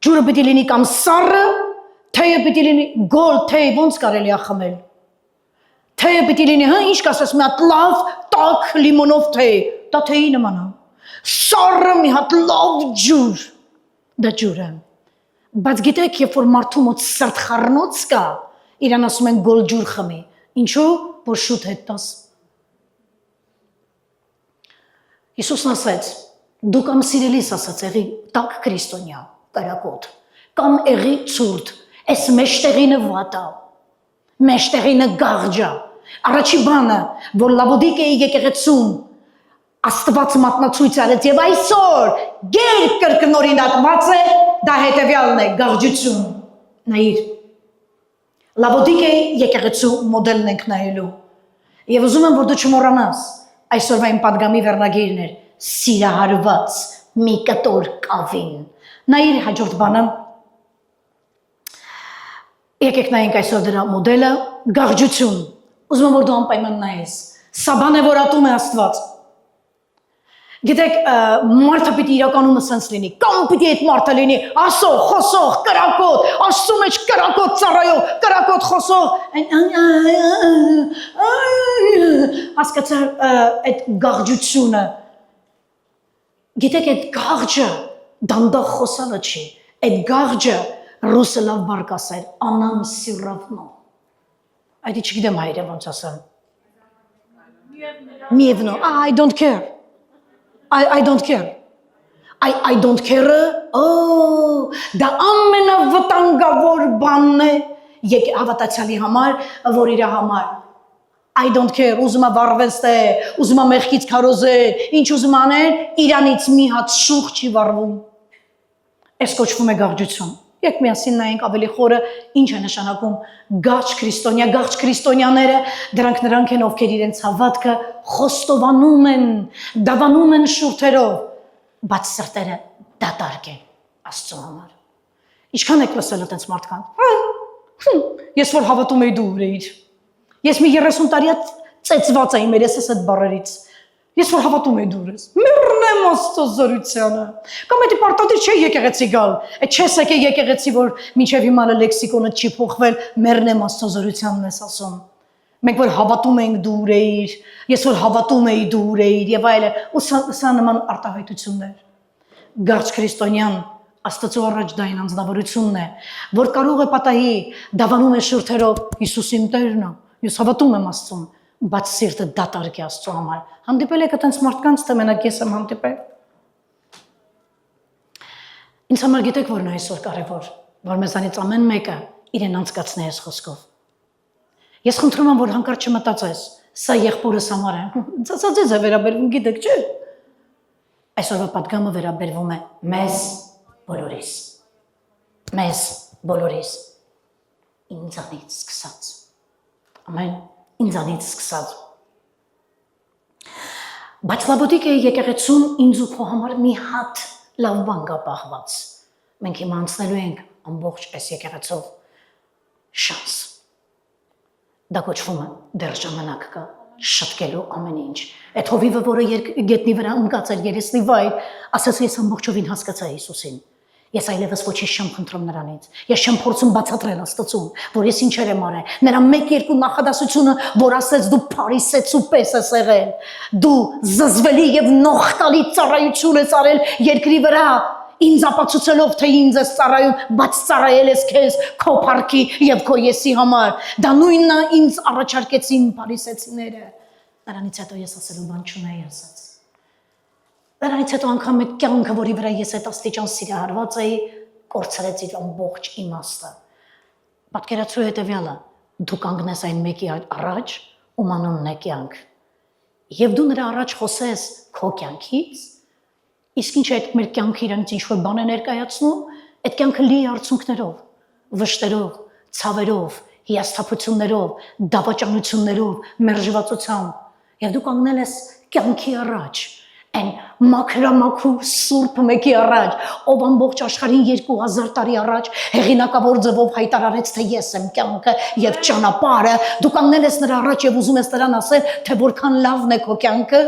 Speaker 1: Ջուրը պիտի լինի կամ սառը, թեյը պիտի լինի գոլ թեյ, ոնց կարելի է խմել։ Թեյը պիտի լինի, հա, ինչ կասես, մի հատ լավ տաք լիմոնով թեյ, դա թեյի նման է։ Սառը մի հատ լավ ջուր, դա ջուր է։ Բայց գիտեք, երբ որ մարդու մոտ սրտխառնոց կա, իրան ասում են գոլ ջուր խմի։ Ինչու՞, որ շուտ հետ տաս։ Հիսուսն ասեց. դու կամ սիրելիս ասաց եղի տաք քրիստոնյա, կարակոտ, կամ եղի ցուրտ, այս մեջտեղինը վատա, մեջտեղինը գաղջա։ Առաջի բանը, որ Լավոդիկեի եկեղեցում Աստված մատնացույց արեց եւ այսօր կրկնօրինակված է, դա հետեւյալն է, գաղջություն։ Նայիր։ Լավոդիկեի եկեղեցու մոդելն ենք նայելու։ Եվ ուզում եմ, որ դու չմոռանաս, այսօրվա իմ պատգամի վերնագիրն էր սիրահարված մի կտոր կավին։ Նայիր հաջորդ բանը։ Եկեք նայենք այսօր դրա մոդելը, գաղջություն։ Ուզում եմ, որ դու անպայման նայես։ Սա բան է, որ ատում է Աստված։ Գիտեք, մարդը պիտի իրականում սենց լինի, կամ պիտի այդ մարդը լինի ասող, խոսող, կրակոտ, Աստծո մեջ կրակոտ ծառայող, կրակոտ խոսող, հասկացար այդ գաղջությունը։ Գիտեք, այդ գաղջը դանդաղ խոսալը չի, այդ գաղջը ռուսը լավ բառ կասեր, անամ սյուռավնո։ Այդ չգիտեմ հայերեն ոնց ասեմ։ Միևնո, I don't care. I don't care. I don't care. Oh, դա ամենավտանգավոր բանն է հավատացյալի համար, որ իր համար I don't care, ուզում է վառվեստ է, ուզում է մեղքից քարոզել, ինչ ուզում անել, իրանից մի հատ շուխ չի վառվում։ Այս կոչվում է գաղջություն։ Եք միասին նայենք ավելի խորը ինչ է նշանակում գաղջ քրիստոնյա, գաղջ քրիստոնյաները, դրանք են, ովքեր իրենց հավատքը խոստովանում են, դավանում են շուրթերով, բայց սրտերը դատարկ են Աստծո համար։ Ինչքան եք լսել այդպես մարդկանց։ Ես որ հավատում եի դու ուր էիր։ Ես մի 30 տարի ծեծված էի մեր ես այդ բառերից։ Ես որ հավատում եի դու ես։ Մեռնեմ Աստծո զորությանը։ Կամ էդի պարտադիր չէ եկեղեցի գալ։ Այդ չես եկե եկեղեցի, որ մինչև հիմա լեքսիկոնը չի փոխվել, մեռնեմ Աստծո զորությանն ես ասում։ Մենք որ հավատում ենք դու էիր, ես որ հավատում էի դու էիր եւ այլն, ու սա նման արտահայտություններ։ Գարջ քրիստոնյան Աստծո առաջ դա այն անձնավորությունն է, որ կարող է պատահի դավանում է շուրթերով Հիսուս իմ Տերն է։ Ես հավատում եմ Աստծուն, բայց սիրտը դատարկ է Աստծո համար։ Հանդիպել եք այդպես մարդկանց, թե մենակ ես եմ հանդիպել։ Ինձ համար գիտեք որն է այսօր կարևոր, որ մեզանից ամեն մեկը իրեն անցկացնի այս խոսքով։ Ես խնդրում եմ, որ հանկարծ չմտածես, սա եղբորս համար է։ Սա ձեզ է վերաբերվում, գիտեք, չէ՞։ Այսօրվա պատգամը վերաբերվում է մեզ բոլորիս։ Մեզ բոլորիս։ Ինձանից սկսած։ Ամեն ինձանից սկսած։ Բայց Լավոդիկեի եկեղեցում ինձ ու քո համար մի հատ լավ բան կա պահված։ Մենք հիմա անցնելու ենք ամբողջ այս եկեղեցով շանս։ Դա կոչվում է դեռ ժամանակ կա շտկելու ամեն ինչ։ Այդ հովիվը, որը գետնի վրա ընկած էր երեսնի վայր, ասաց ես ամբողջովին հասկացա Հիսուսին։ Ես այլևս ոչինչ չեմ խնդրում նրանից։ Ես չեմ փորձում բացատրել Աստծուն, որ ես ինչեր եմ արել։ Նրա 1-2 նախադասությունը, որ ասեց դու Փարիսեցու պես ես եղել, դու զզվելի եւ նողտալի ծառայություն ես արել երկրի վրա, ինձ ապացուցելով, թե ինձ ես ծառայում, բայց ծառայել ես քեզ քո փառքի եւ քո եսի համար։ Դա նույնն է ինձ առաջարկեցին Փարիսեցիները։ Դրանից հետո ես ասելու բան չունեի ասած։ Դրանից հետո անգամ այդ կյանքը, որի վրա ես այդ աստիճան սիրահարված էի, կորցրեց իր ամբողջ իմաստը։ Պատկերացրու հետևյալը, դու կանգնես այն մեկի առաջ, ում անունն է կյանք, եւ դու նրա առաջ խոսես քո կյանքից, իսկ ինչ է այդ մեր կյանքը իրանից ինչ-որ բան է ներկայացնում, այդ կյանքը լի է արցունքներով, վշտերով, ցավերով, հիասթափություններով, դավաճանություններով, մերժվածությամբ, եւ դու կանգնել ես կյանքի առաջ, այն մաքրամաքուր սուրբ մեկի առաջ, ով ամբողջ աշխարհին 2000 տարի առաջ հեղինակավոր ձևով հայտարարեց, թե ես եմ կյանքը եւ ճանապարհը, դու կանգնել ես նրա առաջ եւ ուզում ես նրան ասել, թե որքան լավն է քո կյանքը։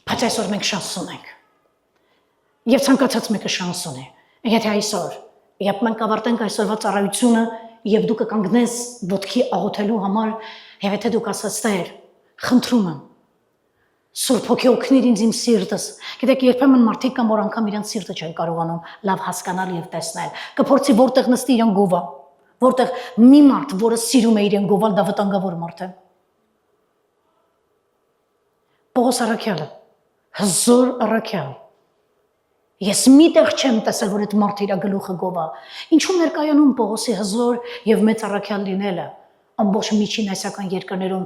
Speaker 1: Բայց այսօր մենք շանս ունենք։ Եվ ցանկացած մեկը շանս ունի։ Եթե այսօր, երբ մենք ավարտենք այսօրվա ծառայությունը եւ դու կկանգնես ոտքի աղոթելու համար, եւ եթե դու կասես Տեր, խնդրում եմ, Սուրբ Հոգի օգնիր ինձ իմ սիրտս։ Գիտեք, երբեմն մարդիկ կան, որ անգամ իրենց սիրտը չեն կարողանում լավ հասկանալ եւ տեսնել։ Կփորձի որտեղ նստի իրեն գովա, որտեղ մի մարդ, որը սիրում է իրեն գովալ, դա վտանգավոր մարդ է։ Պողոս առաքյալը, հզոր առաքյալ։ Ես միտեղ չեմ տեսել, որ այդ մարդը իր գլուխը գովա։ Ինչու ներկայանում Պողոսի հզոր եւ մեծ առաքյալ լինելը։ Ամբողջ միջին ասիական երկրներում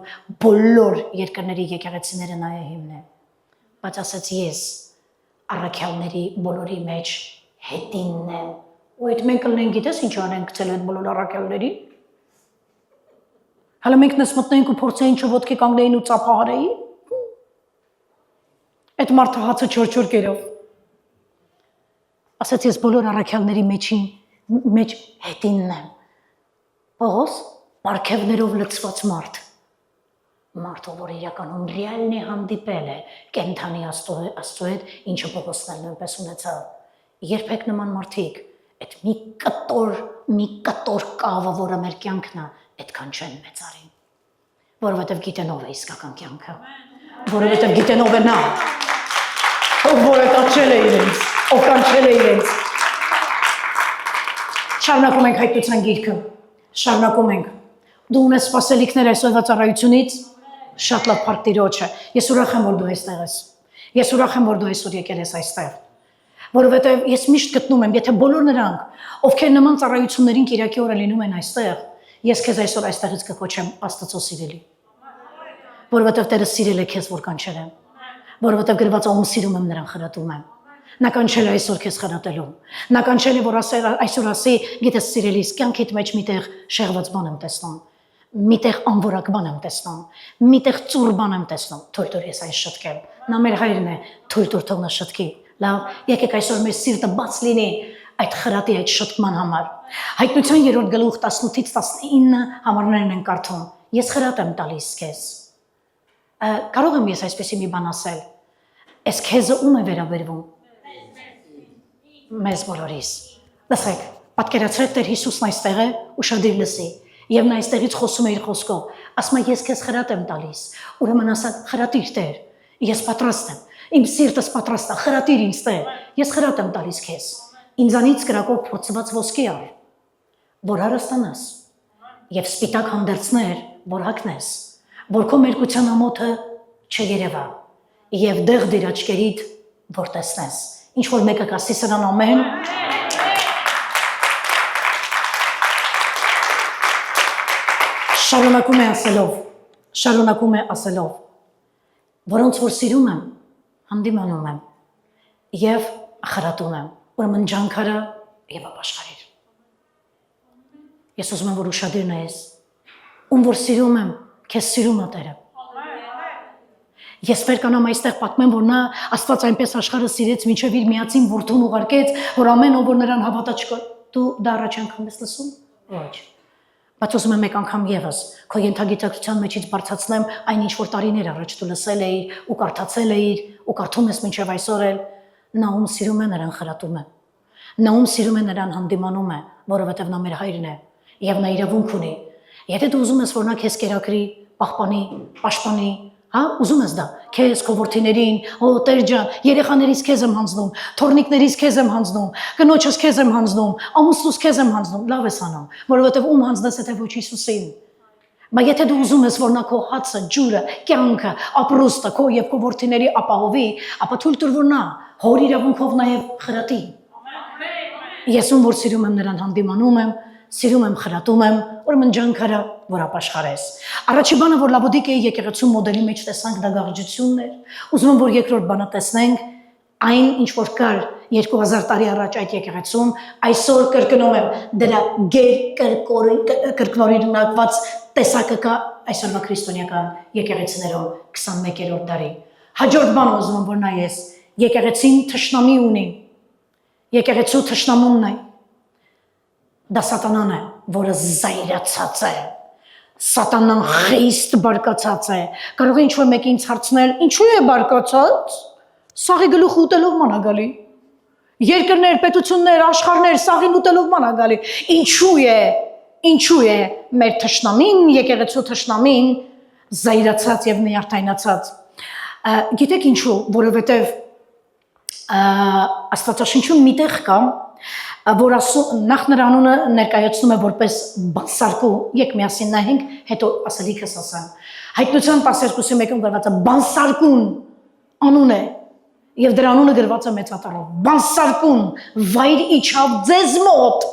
Speaker 1: բոլոր երկրների եկեղեցիները նա է հիմնել։ Բայց ասաց ես առաքյալների բոլորի մեջ հետինն եմ։ Ու այդ մենք կլինենք, գիտես ինչ անենք գցել այդ բոլոր առաքյալների։ Հələ մենք նես մտնենք ու փորձեինք ոտքի կանգնեին ու ծափահարեին։ Այդ մարդը հացը չոր կերով։ Ասաց ես բոլոր առաքյալների մեջ հետինն եմ։ Պողոս պարգևներով լցված մարդ, որ իրականում ռեալնի հանդիպել է կենթանի Աստծո հետ, ինչը Պողոսն էլ նույնպես ունեցավ։ Երբեք նման մարդիկ, այդ մի կտոր կավը, որը մեր կյանքն է, այդքան չեն մեծարին, որովհետև գիտեն ով է իսկական կյանքը, որովհետև գիտեն ով է նա, որը կանչել է իրենց, ով կանչել է իրենց։ Շարունակում ենք հայտնության գիրքը, շարունակում ենք։ Դու ունես սպասելիքներ այսօրվա ծառայությունից, շատ լավ փառք Տիրոջը։ Ես ուրախ եմ, որ դու այստեղ ես։ Ես ուրախ եմ, որ դու այսօր եկել ես այստեղ։ Որովհետև ես միշտ գտնում եմ, եթե բոլոր նրանք, ովքեր նման ծառայություններին Կիրակի օրը լինում են այստեղ, ես քեզ այսօր այստեղից կկոչեմ Աստծո սիրելի։ Որովհետև Տերը սիրել է քեզ, որ կանչել եմ։ Որովհետև գրված է ում սիրում եմ նրան խրատում եմ։ Նա կանչել է այսօր քեզ խրատելու։ Նա կանչել է, որ այսօր ասի, գիտես սիրելիս, կյանքիդ մեջ միտեղ շեղված բան եմ տեսնում, միտեղ անորակ բան եմ տեսնում, միտեղ ծուր բան եմ տեսնում, թույլ տուր ես այն շտկեմ։ Նա մեր հայրն է, թույլ տուր թող նա շտկի։ Լավ, եկեք այսօր մեր սիրտը բաց լինի այդ խրատի, այդ շտկման համար։ Հայտնության 3-րդ գլուխ 18-ից 19 համարներն են կարդում։ Ես խրատ եմ տալիս քեզ։ Կարող եմ ես այսպեսի մի բան ասել։ Այս քեզը ում է վերաբերվում։ Մեզ բոլորիս։ Լսեք, պատկերացրեք Տեր Հիսուսն այստեղ է ու շարդիր լսի, եւ նա այստեղից խոսում է իր խոսքով, ասում է ես քեզ խրատ եմ տալիս, ուրեմն ասա խրատիր Տեր, ես պատրաստ եմ, իմ սիրտս պատրաստ է, խրատիր ինձ Տեր, ես խրատ եմ տալիս քեզ, ինձանից կրակով փորձված ոսկի առ, որ հարստանաս, եւ սպիտակ հանդերձներ, որ հագնես, որ քո մերկության ամոթը չերևա, եւ դեղ դիր աչքերիդ, որ տեսնես։ Ինչ որ մեկը կասի սրան ամեն։ Շարունակում է ասելով, որոնց որ սիրում եմ, հանդիմանում եմ եւ խրատում եմ, ուրեմն ջանքարը եւ ապաշխարիր։ Ես ուզում եմ, որ ուշադիր նայես, ում որ սիրում եմ, քեզ սիրում է Տերը։ Ես վերկանամ այստեղ պատմեմ, որ նա Աստված այնպես աշխարհը սիրեց, մինչև իր միածին որդուն ուղարկեց, որ ամեն ով որ նրան հավատա չկա։ Դու դա առաջ անգամ ես լսում։ Ոչ։ Բայց ուզում եմ մեկ անգամ եւս քո ենթագիտակցության մեջից բարձրացնեմ այն ինչ որ տարիներ առաջ դու լսել էիր ու կարդացել էիր ու կարդում ես մինչև այսօր էլ նա ում սիրում է նրան խրատում է։ Նա ում սիրում է նրան հանդիմանում է, որովհետև նա մեր հայրն է եւ նա իրավունք ունի։ Եթե դու ուզում ես, որ նա քեզ կերակրի, պահպանի, պաշտպանի, հա, ուզում ես դա, քեզ, քո որդիներին, օ Տեր ջան, երեխաներից քեզ եմ հանձնում, թորնիկներից քեզ եմ հանձնում, կնոջս քեզ եմ հանձնում, ամուսնուս քեզ եմ հանձնում, լավ ես անում, որովհետև ում հանձնես եթե ոչ Հիսուսին։ Բայց եթե դու ուզում ես, որ նա քո հացը, ջուրը, կյանքը, ապրուստը քո եւ քո որդիների ապահովի, ապա թույլ տուր, որ նա հոր իրավունքով նաեւ խրատի։ Ես ում որ սիրում եմ նրան հանդիմանում եմ, սիրում եմ խրատում եմ, ուրեմն ջանքարա, որ ապաշխարես։ Առաջի բանը, որ Լավոդիկեի եկեղեցու մոդելի մեջ տեսանք, դա գաղջությունն էր։ Ուզում եմ, որ երկրորդ բանը տեսնենք, այն ինչ որ կար 2000 տարի առաջ այդ եկեղեցում, այսօր կրկնում եմ, դրա կրկնօրինակված տեսակը կա այսօրվա քրիստոնեական եկեղեցիներում 21-րդ դարի։ Հաջորդ բանը ուզում եմ, որ նայես, եկեղեցին թշնամի ունի։ Եկեղեցու թշնամունն է։ Դա սատանան է, որը զայրացած է։ Սատանան խիստ բարկացած է։ Կարող է ինչ-որ մեկը ինձ հարցնել, ինչու է բարկացած։ Սաղի գլուխ ուտելով ման ա գալի։ Երկրներ, պետություններ, աշխարհներ սաղին ուտելով ման ա գալի։ Ինչու է մեր թշնամին, եկեղեցու թշնամին զայրացած եւ նյարդայնացած։ Գիտեք ինչու, որովհետեւ Աստվածաշնչում մի տեղ կա, որ նախ նրա անունը ներկայացնում է որպես բանսարկու, եք միասին նայենք, հետո ասելիքս ասեմ։ Հայտնության 12-ի մեկում գրված է բանսարկուն անուն է, եւ դրա անունը գրված է մեծատառով։ Բանսարկուն վայր իջավ ձեզ մոտ,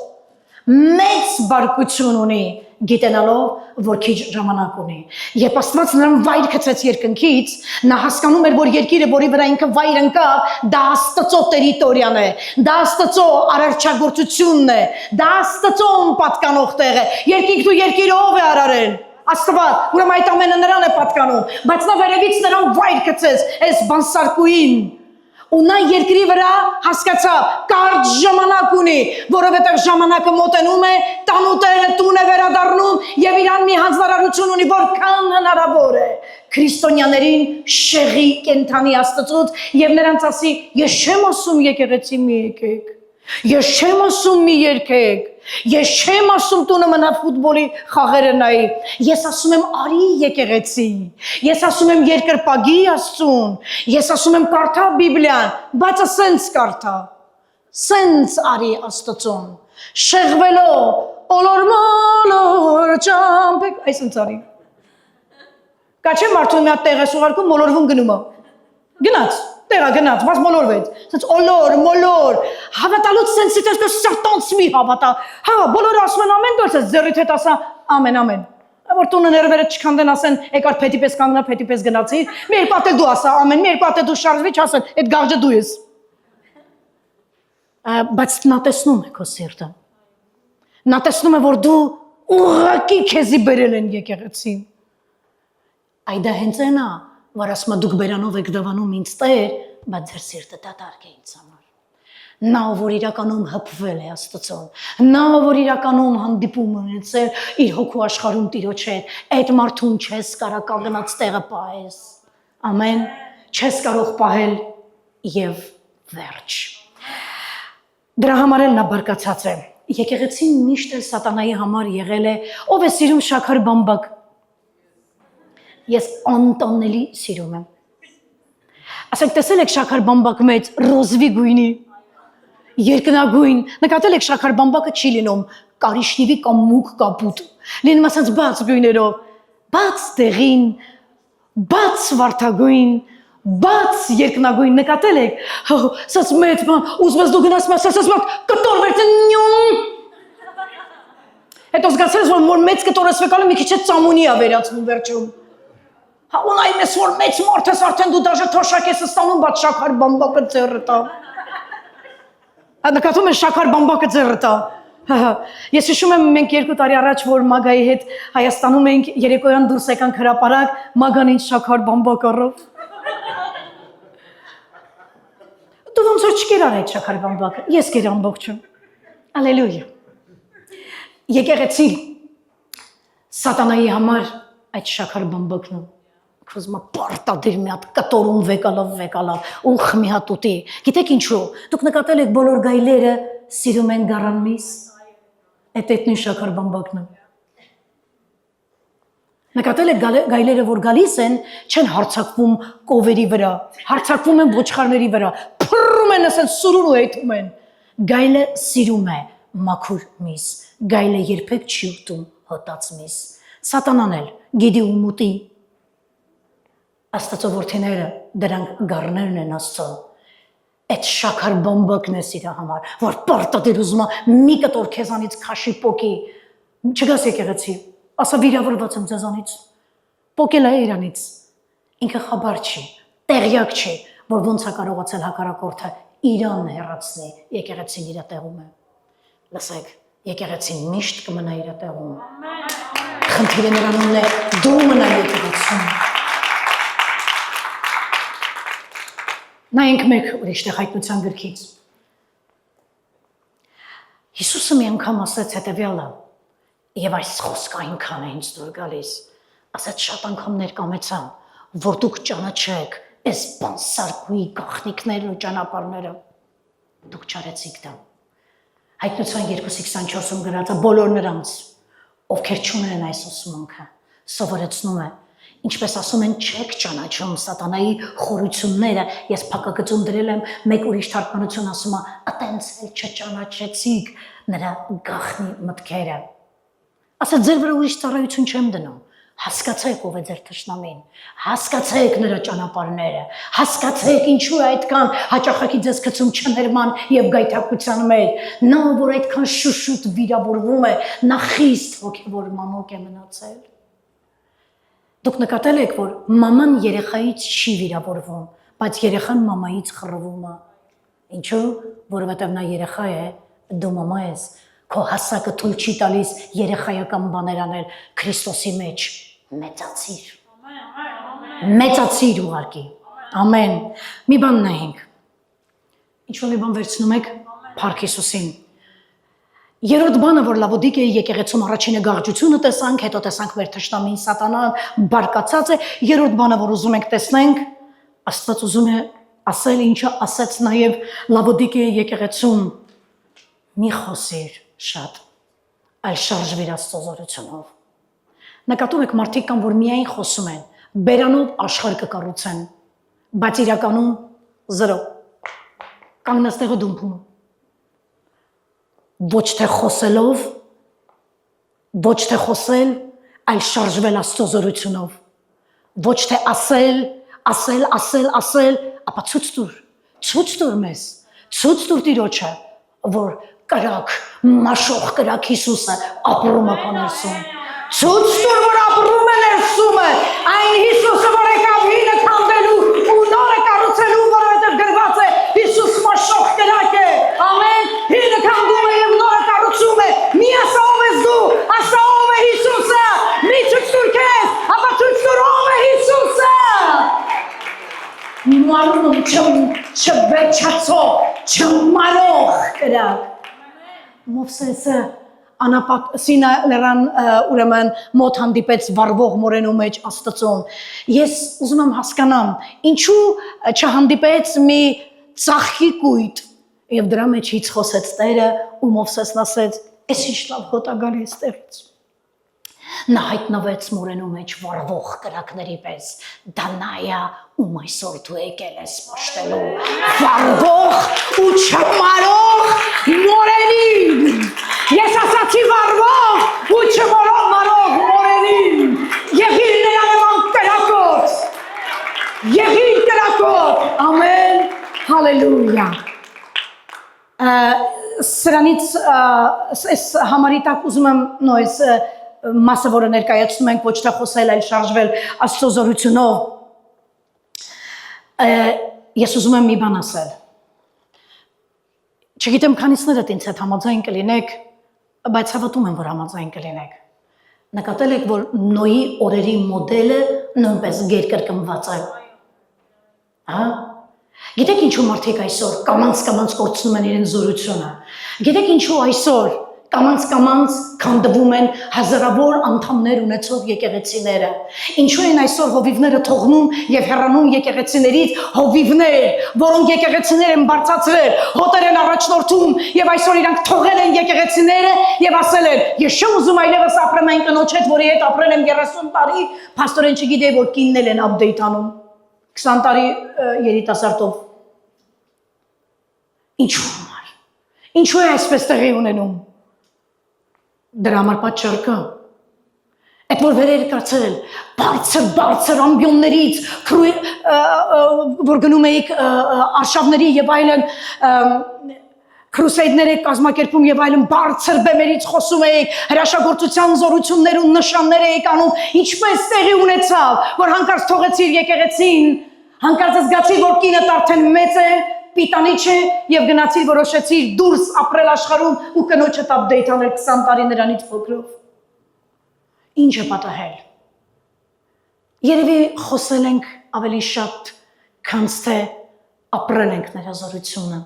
Speaker 1: մեծ բարկություն ունի, գիտենալով, որ քիչ ժամանակ ունի։ Երբ Աստված նրան վայր գցեց երկնքից, նա հասկանում էր, որ երկիրը, որի վրա ինքը վայր ընկավ, դա Աստծո տերիտորիան է, դա Աստծո արարչագործությունն է, դա Աստծոն պատկանող տեղ է։ Երկինքն ու երկիրը ով է արարել։ Աստված, ուրեմն այդ ամենը նրան է պատկանում, բայց նա վերևից նրան վայր գցեց, այս բանսարկուին։ Ու նա երկրի վրա հասկացավ, կարճ ժամանակ ունի, որովհետև ժամանակը մոտենում է, տանուտերը տուն է վերադառնում եւ իրան մի հանձնարարություն ունի, որքան հնարավոր է քրիստոնյաներին շեղի կենթանի Աստծուց եւ նրանց ասի, ես չեմ ասում եկեղեցի մի եկեք, ես չեմ ասում մի երգեք, ես չեմ ասում տունը մնա ֆուտբոլի խաղերը նայի, ես ասում եմ արի եկեղեցի, ես ասում եմ երկրպագի Աստծուն, ես ասում եմ կարդա Բիբլիան, բայց սենց կարդա, սենց արի Աստծուն, շեղվելով օլոր ճամփեք, այսպես արի։ Կաչե մարդուն մի հատ տեղ է սուղարկում, մոլորվում գնում է։ Գնաց, տեղը գնաց, բայց մոլորվեց։ Սենց օլոր, մոլոր, հավատալուց սենց դες սրտոնց մի հավատա։ Հա, բոլորը ասում են ամեն դուրս է ձեռիդ հետ ասա ամեն։ Որ տունը ներվերը չքանդեն ասեն, եկար փետի պես կանգնա, փետի պես գնացի։ Մի երկու հատ դու ասա ամեն, մի երկու հատ դու շարժվի չասեն, այդ գաղջը դու ես։ Բայց նա տեսնում է քո սիրտը։ Նա տեսնում է, որ դու ուղղակի քեզի բերել են եկեղեցին։ Այ դա հենց է նա, որ ասում է դուք բերանով եք դավանում ինձ Տեր, բայց ձեր սիրտը դատարկ է ինձ համար։ Նա որ իրականում հպվել է Աստծուն, նա որ իրականում հանդիպում ունեցել իր հոգու աշխարհում Տիրոջ հետ, այդ մարդուն չես կարող կանգնած տեղը պահես։ Ամեն, չես կարող պահել եւ վերջ։ Դրա համար էլ նա բարկացած է։ Եկեղեցին միշտ էլ սատանայի համար եղել է, ով է սիրում շաքար բամբակ։ Ես անտանելի սիրում եմ։ Ասենք տեսել եք շաքար բամբակ մեծ ռոզվի գույնի, երկնագույն, նկատել եք շաքար բամբակը չի լինում կարիշնիվի կամ մուգ կապուտ, լինում ասած բաց գույներով, բաց դեղին, բաց վարդագույն, բաց երկնագույն, նկատել եք, ասած մեծ բան, ուզում ես դու գնաս մեզ, ասած բան, կտոր վերցեն նյում, հետո զգացել ես, որ մեծ կտոր ես վեկալը մի քիչ է ծամունի է վերացնում վերջում, հա ունայմ ես, որ մեծ մարդ ես արդեն դու դաժե թոշակ ես ստանում, բայց շաքար բամբակը ձեռը տա, նկատում ես շաքար բամբակը ձեռը տա, ես հիշում եմ մենք 2 տարի առաջ, որ Մագայի հետ Հայաստանում էինք, երեկոյան դուրս եկանք հրապարակ, Մագան ինձ շաքար բամբակ առավ, դու ոնց որ չկերար այդ շաքար բամբակը, ես կեր ամբողջը, ալելույա, եկեղեցի սատանայի համար այդ շաքար բամբակն Քոզմա պարտադիր մի հատ կտորում վեկալավ ու խմի հատ ուտի։ Գիտեք ինչու։ Դուք նկատել եք բոլոր գայլերը սիրում են գարան միս։ Այդ նույն շաքար բամբակն է։ Նկատել եք գայլերը որ գալիս են, չեն հարցակվում կովերի վրա, հարցակվում են ոչխարների վրա, փռում են ասել սուրուր ու հետում են։ Գայլը սիրում է մաքուր միս, գայլը երբեք չի ուտում հոտած միս։ Սատանան էլ գիտի ու մուտի։ Աստծո որդիները դրանք գառներն են Աստծո։ Այդ շաքար բամբակն է սիրա համար, որ պարտադիր ուզում է մի կտոր քեզանից քաշի պոկի։ Չգաս եկեղեցի, ասա վիրավորված եմ ձեզանից, պոկել է իրանից, ինքը խաբար չի, տեղյակ չի, որ ոնց է կարողացել հակառակորդը իրան հեռացնի, եկեղեցին իր տեղում է, լսեք, եկեղեցին միշտ կմնա իր տեղում, խնդիրը նրանում է, դու մնա եկեղեցում, նայենք մեկ ուրիշ տեղ հայտնության գրքից, Հիսուսը մի անգամ ասեց հետևյալը, Եվ այս խոսքը այնքան է ինձ դուր գալիս, ասած շատ անգամ ներկամեցամ, որ դուք ճանաչեք այս բանսարկուի գաղտնիքներն ու ճանապարհները, դուք չարեցիք դա։ Հայտնության 2:24-ում գրած է բոլոր նրանց, ովքեր չունեն այս ուսմունքը, սովորեցնում է, ինչպես ասում են չեք ճանաչում սատանայի խորությունները, ես փակագծում դրել եմ մեկ ուրիշ թարգմանություն ասում է, այտենց էլ չճանաչեցիք նրա գաղտնի մտքերը։ Ասա ձեր վրա ուրիշ ծառայություն չեմ դնում, հասկացեք ով է ձեր թշնամին, հասկացեք նրա ճանապարհները, հասկացեք ինչու է այդքան հաճախակի ձեզ գցում չներման եւ գայթակղության մեջ, նա որ այդքան շուշուտ վիրավորվում է, նա խիստ հոգեվոր մանուկ է մնացել։ Դուք նկատել եք, որ մաման երեխայից չի վիրավորվում, բայց երեխան մամայից խռվում է։ Ինչու՞, որովհետև նա երեխա է, դու մամա ես, քո հասակը թույլ չի տալիս երեխայական բաներ անել Քրիստոսի մեջ, մեծացիր ուղարկի, ամեն, մի բան նայենք, ինչ-որ մի բան վերցնում եք Փառք Հիսուսին, երրորդ բանը, որ Լավոդիկիայի եկեղեցում առաջինը գաղջությունը տեսանք, հետո տեսանք մեր թշնամին սատանան բարկացած է, երրորդ բանը, որ ուզում ենք տեսնենք, Աստված ուզում է ասել, ինչը ասեց նաև Լավոդիկիայի եկեղեցում, մի խոսիր շատ, այլ շարժվիր Աստծո զորությունով։ Նկատում եք մարդիկ կան, որ միայն խոսում են, բերանով աշխարհ կկառուցեն, բայց իրականում զրո, կանգնած տեղը դումփում։ Ոչ թե խոսելով, ոչ թե խոսել, այլ շարժվել Աստծո զորությունով, ոչ թե ասել, ապա ցույց տուր մեզ, ցույց տուր Տիրոջը, որ կրակ, մաշող կրակ Հիսուսը ապրում է քո ներսում, ցույց տուր, որ ապրում է ներսումը, այն Հիսուսը, որ եկավ հինը քանդելու ու նորը կառուցելու, որովհետև գրված է Հիսուս մաշող կրակ է, ամեն, հինը քանդում է եւ նորը կառուցում է, մի ասա ով ես դու, ասա ով է Հիսուսը, մի ցույց տուր քեզ, ապա ցույց տուր ով է Հիսուսը։ Մարում չվեճացող, չմարող կրակ։ Մովսեսը Սինա լեռան ուրեմն մոտ հանդիպեց վառվող մորենու մեջ Աստծուն։ Ես ուզում եմ հասկանամ, ինչու չհանդիպեց մի ծախքի կույտ եւ դրա մեջից խոսեց Տերը ու Մովսեսն ասեց. «Էս ինչ լավ հոտ է գալի այստեղից»։ Նա հայտնվեց մորենու մեջ վառվող կրակների պես, դա նա է, ում այսօր դու եկել ես պաշտելու, վառվող ու չմարող մորենին, ես ասացի վառվող ու չմարող մորենին, եղիր նրա նման կրակոտ, եղիր կրակոտ, ամեն, հալելույա։ Սրանից համարի տակ ուզում եմ նոյս մասը, որը ներկայացնում ենք ոչ թե խոսել, այլ շարժվել Աստծո զորությունով, ես ուզում եմ մի բան ասել, չգիտեմ քանիսներդ ինձ հետ համաձայն կլինեք, բայց հավատում եմ, որ համաձայն կլինեք, նկատել եք, որ Նոյի օրերի մոդելը նույնպես գերկրկնված է, Գիտեք ինչու մարդիկ այսօր կամանց կորցնում են իրենց զորությունը, գիտեք ինչու այսօր Կամանց քանդվում են հազարավոր անդամներ ունեցող եկեղեցիները։ Ինչու են այսօր հովիվները թողնում եւ հեռանում եկեղեցիներից հովիվներ, որոնք եկեղեցիներ են բարձրացրել, հոտեր են առաջնորդում եւ այսօր իրանք թողել են եկեղեցիները եւ ասել են. ես չեմ ուզում այլևս ապրեմ այն կնոջ հետ, որի հետ ապրել եմ 30 տարի, փաստորեն չգիտեի, որ կինն են update անում 20 տարի երիտասարդով։ Ինչու՞ համար։ Ինչու է այսպես տեղի ունենում։ Դրա համար պատճառ կա։ Այդ որ վերեր կացել բարձր ամբիոններից, որ գնում էիք արշավների եւ այլն քրուսեյդներ եք կազմակերպում եւ այլն բարձր բեմերից խոսում էիք, հրաշագործության զորություններ ու նշաններ էիք անում, ինչպես տեղի ունեցավ, որ հանկարծ թողեցիր եկեղեցին, հանկարծ զգացիր, որ կինդ արդեն մեծ է, պիտանի չէ եւ գնացիր որոշեցիր դուրս ապրել աշխարհում ու կնոջդ update անել 20 տարի նրանից փոքրով։ Ինչ է պատահել։ Երևի խոսել ենք ավելի շատ, քան թե ապրել ենք նրա զորությունը։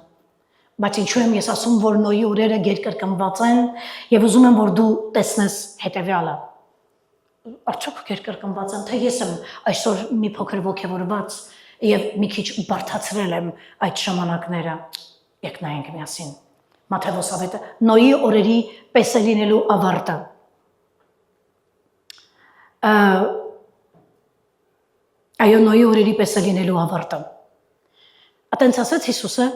Speaker 1: Բայց ինչու եմ ես ասում, որ Նոյի օրերը գերկրկնված են եւ ուզում եմ, որ դու տեսնես հետեւյալը։ Արդյոք գերկրկնված են, թե ես եմ այսօր մի փոքր ոգևորված եւ մի քիչ բարթացրել եմ այդ ժամանակները։ Եք նայենք միասին։ Մատթեոս ավետը Նոյի օրերի պես է լինելու ավարտը։ Այո, Նոյի օրերի պես է լինելու ավարտը։ Այտենց ասաց Հիսուսը,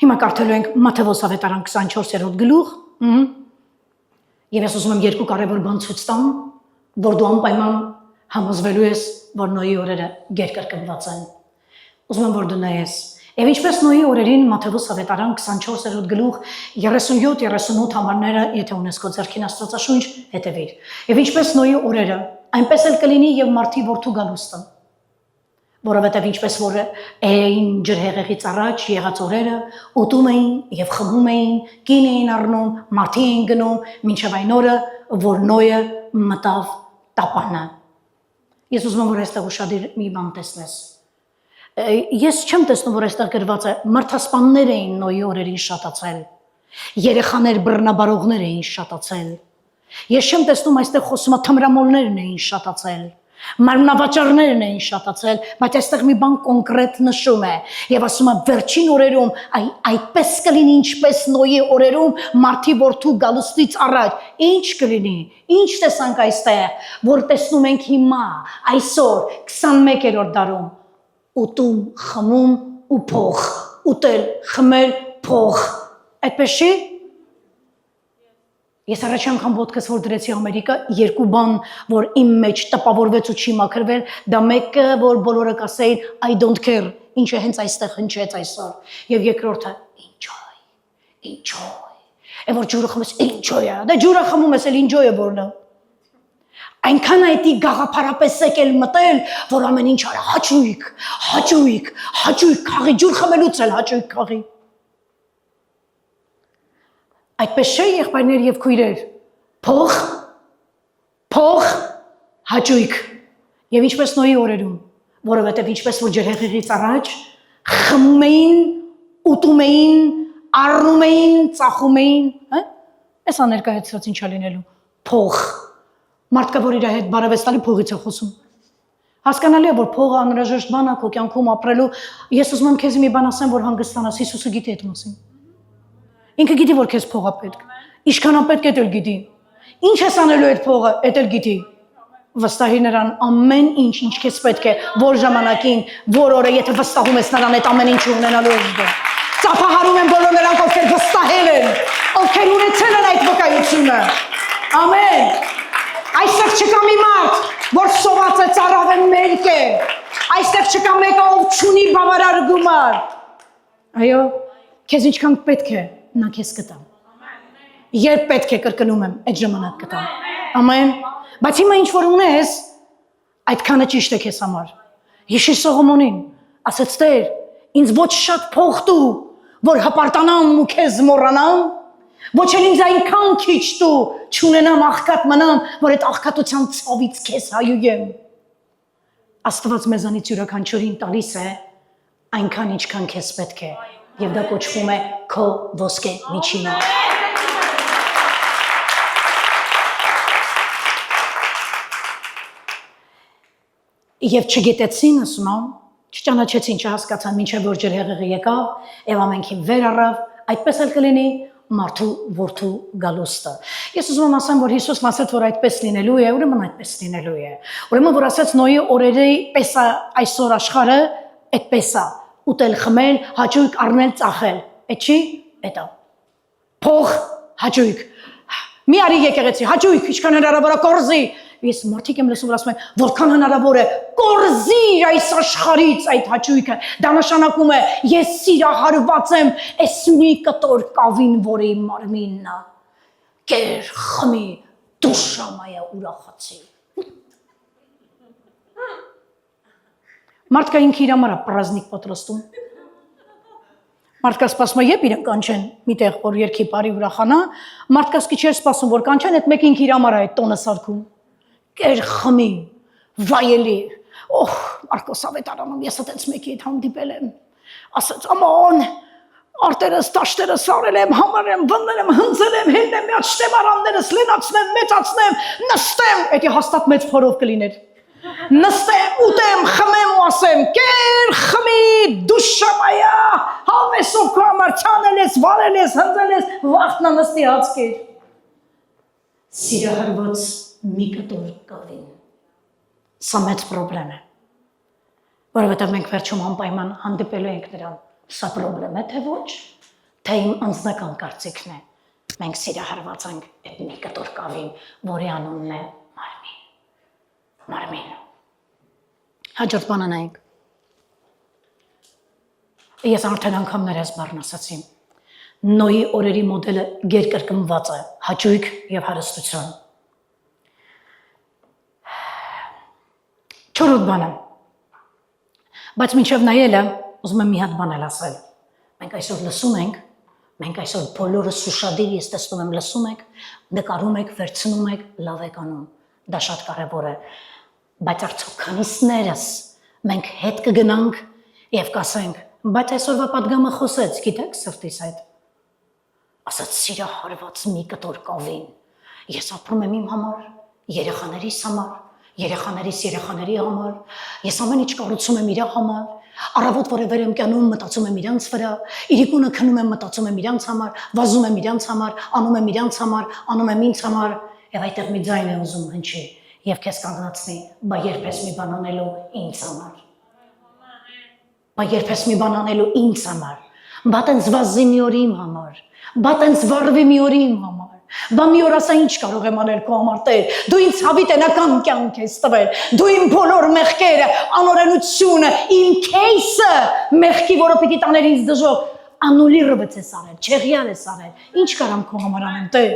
Speaker 1: հիմա կարդալու ենք Մատթեոս ավետարան 24-րդ գլուխ, եւ ես ուզում եմ երկու կարևոր բան ցույց տամ, որ դու անպայման համոզվելու ես, որ Նոյի օրերը գերկրկնված են։ Ուզում եմ, որ դու նայես։ Եվ ինչպես Նոյի օրերին Մատթեոս ավետարան 24-րդ գլուխ 37-38 համարները, եթե ունես քո ձեռքին Աստվածաշունչ, հետևիր։ Եվ ինչպես Նոյի օրերը, այնպես էլ կլինի եւ մարդի որդու գալուստը։ Որովհետեւ ինչպես որ էին ջրհեղեղից առաջ եղած օրերը, ուտում էին եւ խմում էին, կին էին առնում, մարդի էին գնում, մինչեւ այն օրը, որ Նոյը մտավ տապանը։ Ես ուզում եմ, որ այստեղ ուշադիր մի բան տեսնես։ Ես չեմ տեսնում, որ այստեղ գրված է մարդասպաններ էին Նոյի օրերին շատացել, երեխաներ բռնաբարողներ էին շատացել։ Ես չեմ տեսնում այստեղ խոսում է թմրամոլներն էին շատացել, մարմնավաճառներն էին շատացել, բայց այստեղ մի բան կոնկրետ նշում է եւ ասում է վերջին օրերում այդպես կլինի, ինչպես Նոյի օրերում մարդի որդու գալուստից առաջ։ Ինչ կլինի։ Ինչ տեսանք այստեղ, որ տեսնում ենք հիմա, այսօր 21-րդ դարում։ Ուտում, խմում ու փող, ուտել, խմել, փող։ Այդպես չի։ Ես առաջ անգամ ոդկս որ դրեցի Ամերիկա, երկու բան, որ իմ մեջ տպավորվեց ու չի մաքրվել, դա մեկը, որ բոլորը կասեին I don't care, ինչը հենց այստեղ հնչեց այսօր, եւ երկրորդը enjoy։ Եվ որ ջուրը խմես enjoy-ը, դա ջուրը խմում ես էլ enjoy-ը որն է։ Այնքան այդի գաղափարապես եկել մտել, որ ամեն ինչ արա հաճույք, խաղի ջուր խմելուց էլ հաճույք խաղի։ Այդպես չէ եղբայրներ եւ քույրեր, փող, հաճույք։ Եվ ինչպես Նոյի օրերում, որովհետեւ ինչպես որ ջրհեղեղից առաջ խմում էին, ուտում էին, առնում էին, ծախում էին, հա՞։ Էսա ներկայացրած ինչա լինելու։ Փող։ Մարդկա որ իր հետ բարևեստալի փողից է խոսում։ Հասկանալի է, որ փողը անհրաժեշտ բան է քո կյանքում ապրելու։ Ես ուզում եմ քեզ մի բան ասեմ, որ հանգստանաս, Հիսուսը գիտի այդ մասին։ Ինքը գիտի, որ քեզ փող է պետք։ Ինչքան է պետք, դա էլ գիտի։ Ինչ ես անելու այդ փողը, դա էլ գիտի։ Վստահի նրան ամեն ինչ, ինչ քեզ պետք է, որ ժամանակին, որ օրը, եթե վստահում ես նրան, այդ ամեն ինչը ունենալու ես դու։ Ծափահարում են բոլոր նրանք, ովքեր վստահել են, ովքեր ունեցել են այդ վկայությունը։ Ամեն։ Այստեղ չկա մի մարդ, որ սոված է ծարավ է մերկ է։ Այստեղ չկա մեկը, ով չունի բավարար գումար։ Այո, քեզ ինչքան պետք է, նա քեզ կտա։ Երբ պետք է կրկնում եմ, այդ ժամանակ կտա։ Ամեն։ Բայց հիմա ինչ որ ունես, այդքանը ճիշտ է քեզ համար։ Հիշի Սողոմոնին, ասեց Տեր, ինձ ոչ շատ փող տու, որ հպարտանամ ու քեզ մոռանամ, ոչ էլ ինձ այնքան քիչ տու, չունենամ աղքատ մնամ, որ այդ աղքատության ցավից քեզ հայույեմ։ Աստված մեզանից յուրաքանչյուրին տալիս է այնքան ինչքան քեզ պետք է, եւ դա կոչվում է քո ոսկե միջինը։ Եվ չգիտեցին, ասում եմ, չճանաչեցին, չհասկացան, մինչև որ ջրհեղեղը եկավ, եւ ամենքին վեր առավ, այդպես էլ կլինի մարդու որդու գալուստը։ Ես ուզում եմ ասեմ, որ Հիսուսն ասաց, որ այդպես լինելու է, ուրեմն այդպես լինելու է։ Ուրեմն որ ասաց Նոյի օրերի պես է այսօր աշխարհը, այդպես է, ուտել, խմել, հաճույք առնել, ծախել։ Այդ չի, այդ է։ Փող, հաճույք։ Մի արի եկեղեցի, հաճույք, ինչքան հնարավոր է կորզի։ Ես մարդիկ եմ լսում, ասում են, որքան հնարավոր է կորզի այս աշխարհից այդ հաճույքը։ Դա նշանակում է ես սիրահարված եմ այս մի կտոր կավին, որի մարմինն է։ Կեր, խմի, դուշամայա ուրախացի։ Մարդկա ինքը իր համար է պրազնիկ պատրաստում։ Մարդկա սպասում է, երբ իրեն կանչեն միտեղ, որ երկի բարի ուրախանա, մարդկա սկի չէր սպասում, որ կանչեն, այդ մեկ ինքը իր համար է այդ տոնը սարքում։ Կեր, խմի, վայելի, Մարկոս ավետարանում ես այդպես մեկի հետ հանդիպել եմ, ասաց, աման, արտերս, տաշտերս արել եմ, համարել եմ, վննել եմ, հնձել եմ, հելն եմ, միացնեմ արաններս, լենացնեմ, մեծացնեմ, նստեմ, էդի հաստատ մեծ փորով կլիներ, նստեմ, ուտեմ, խմեմ ու ասեմ, կեր, խմի, դուշամայա, հավեսով քո համար չանել ես, վարել ես, հնձել ես, վախտնա նստի հացկեր, սիրահարված մի կտոր կավին, սա մեծ պրոբլեմ է, որովհետև մենք վերջում անպայման հանդիպելու ենք նրան, սա պրոբլեմ է, թե ոչ, թե իմ անձնական կարծիքն է, մենք սիրահարված ենք այդ մի կտոր կավին, որի անունն է մարմին, հաջորդ բանը նայենք, ես արդեն անգամ ներես բառն ասացի, Նոյի օրերի մոդելը գերկրկնված է, հաճույք և հարստություն, չորրորդ բանը, բայց մինչև նայելը, ուզում եմ մի հատ բան էլ ասել, մենք այսօր լսում ենք, մենք այսօր բոլորս ուշադիր ես տեսնում եմ լսում եք, նկարում եք, վերցնում եք, լավ եք անում, դա շատ կարևոր է, բայց արդյոք քանիսներս մենք հետ կգնանք և կասենք, բայց այսօրվա պատգամը խոսեց, գիտեք սրտիս այդ, ասաց սիրահարված մի կտոր կավին, ես ապրում եմ իմ համար, երեխաներիս համար, երեխաներիս երեխաների համար, ես ամեն ինչ կառուցում եմ իր համար, առավոտ որևէ եմ կանում, մտածում եմ իրանց վրա, իրիկունը քնում եմ, մտածում եմ իրանց համար, վազում եմ իրանց համար, անում եմ իրանց համար, անում եմ ինձ համար, եւ այդտեղ մի ձայն է ուզում հնչի, եւ քեզ կանգնացնի, բա երբես մի բան անելու ինձ համար։ Բա երբես մի բան անելու ինձ համար, բա տենց վազի մի օր իմ համար, բա տենց վարվի մի օր իմ համար, բա մի օր ասա ինչ կարող եմ անել քո համար Տեր, դու ինձ հավիտենական կյանք ես տվել, դու իմ բոլոր մեղքերը, անօրենությունը, իմ քեյսը, մեղքի, որը պիտի տաներ ինձ դժոխք, անուլիրովից ես արել, չեղյալ ես արել, ինչ կարամ քո համար անեմ Տեր,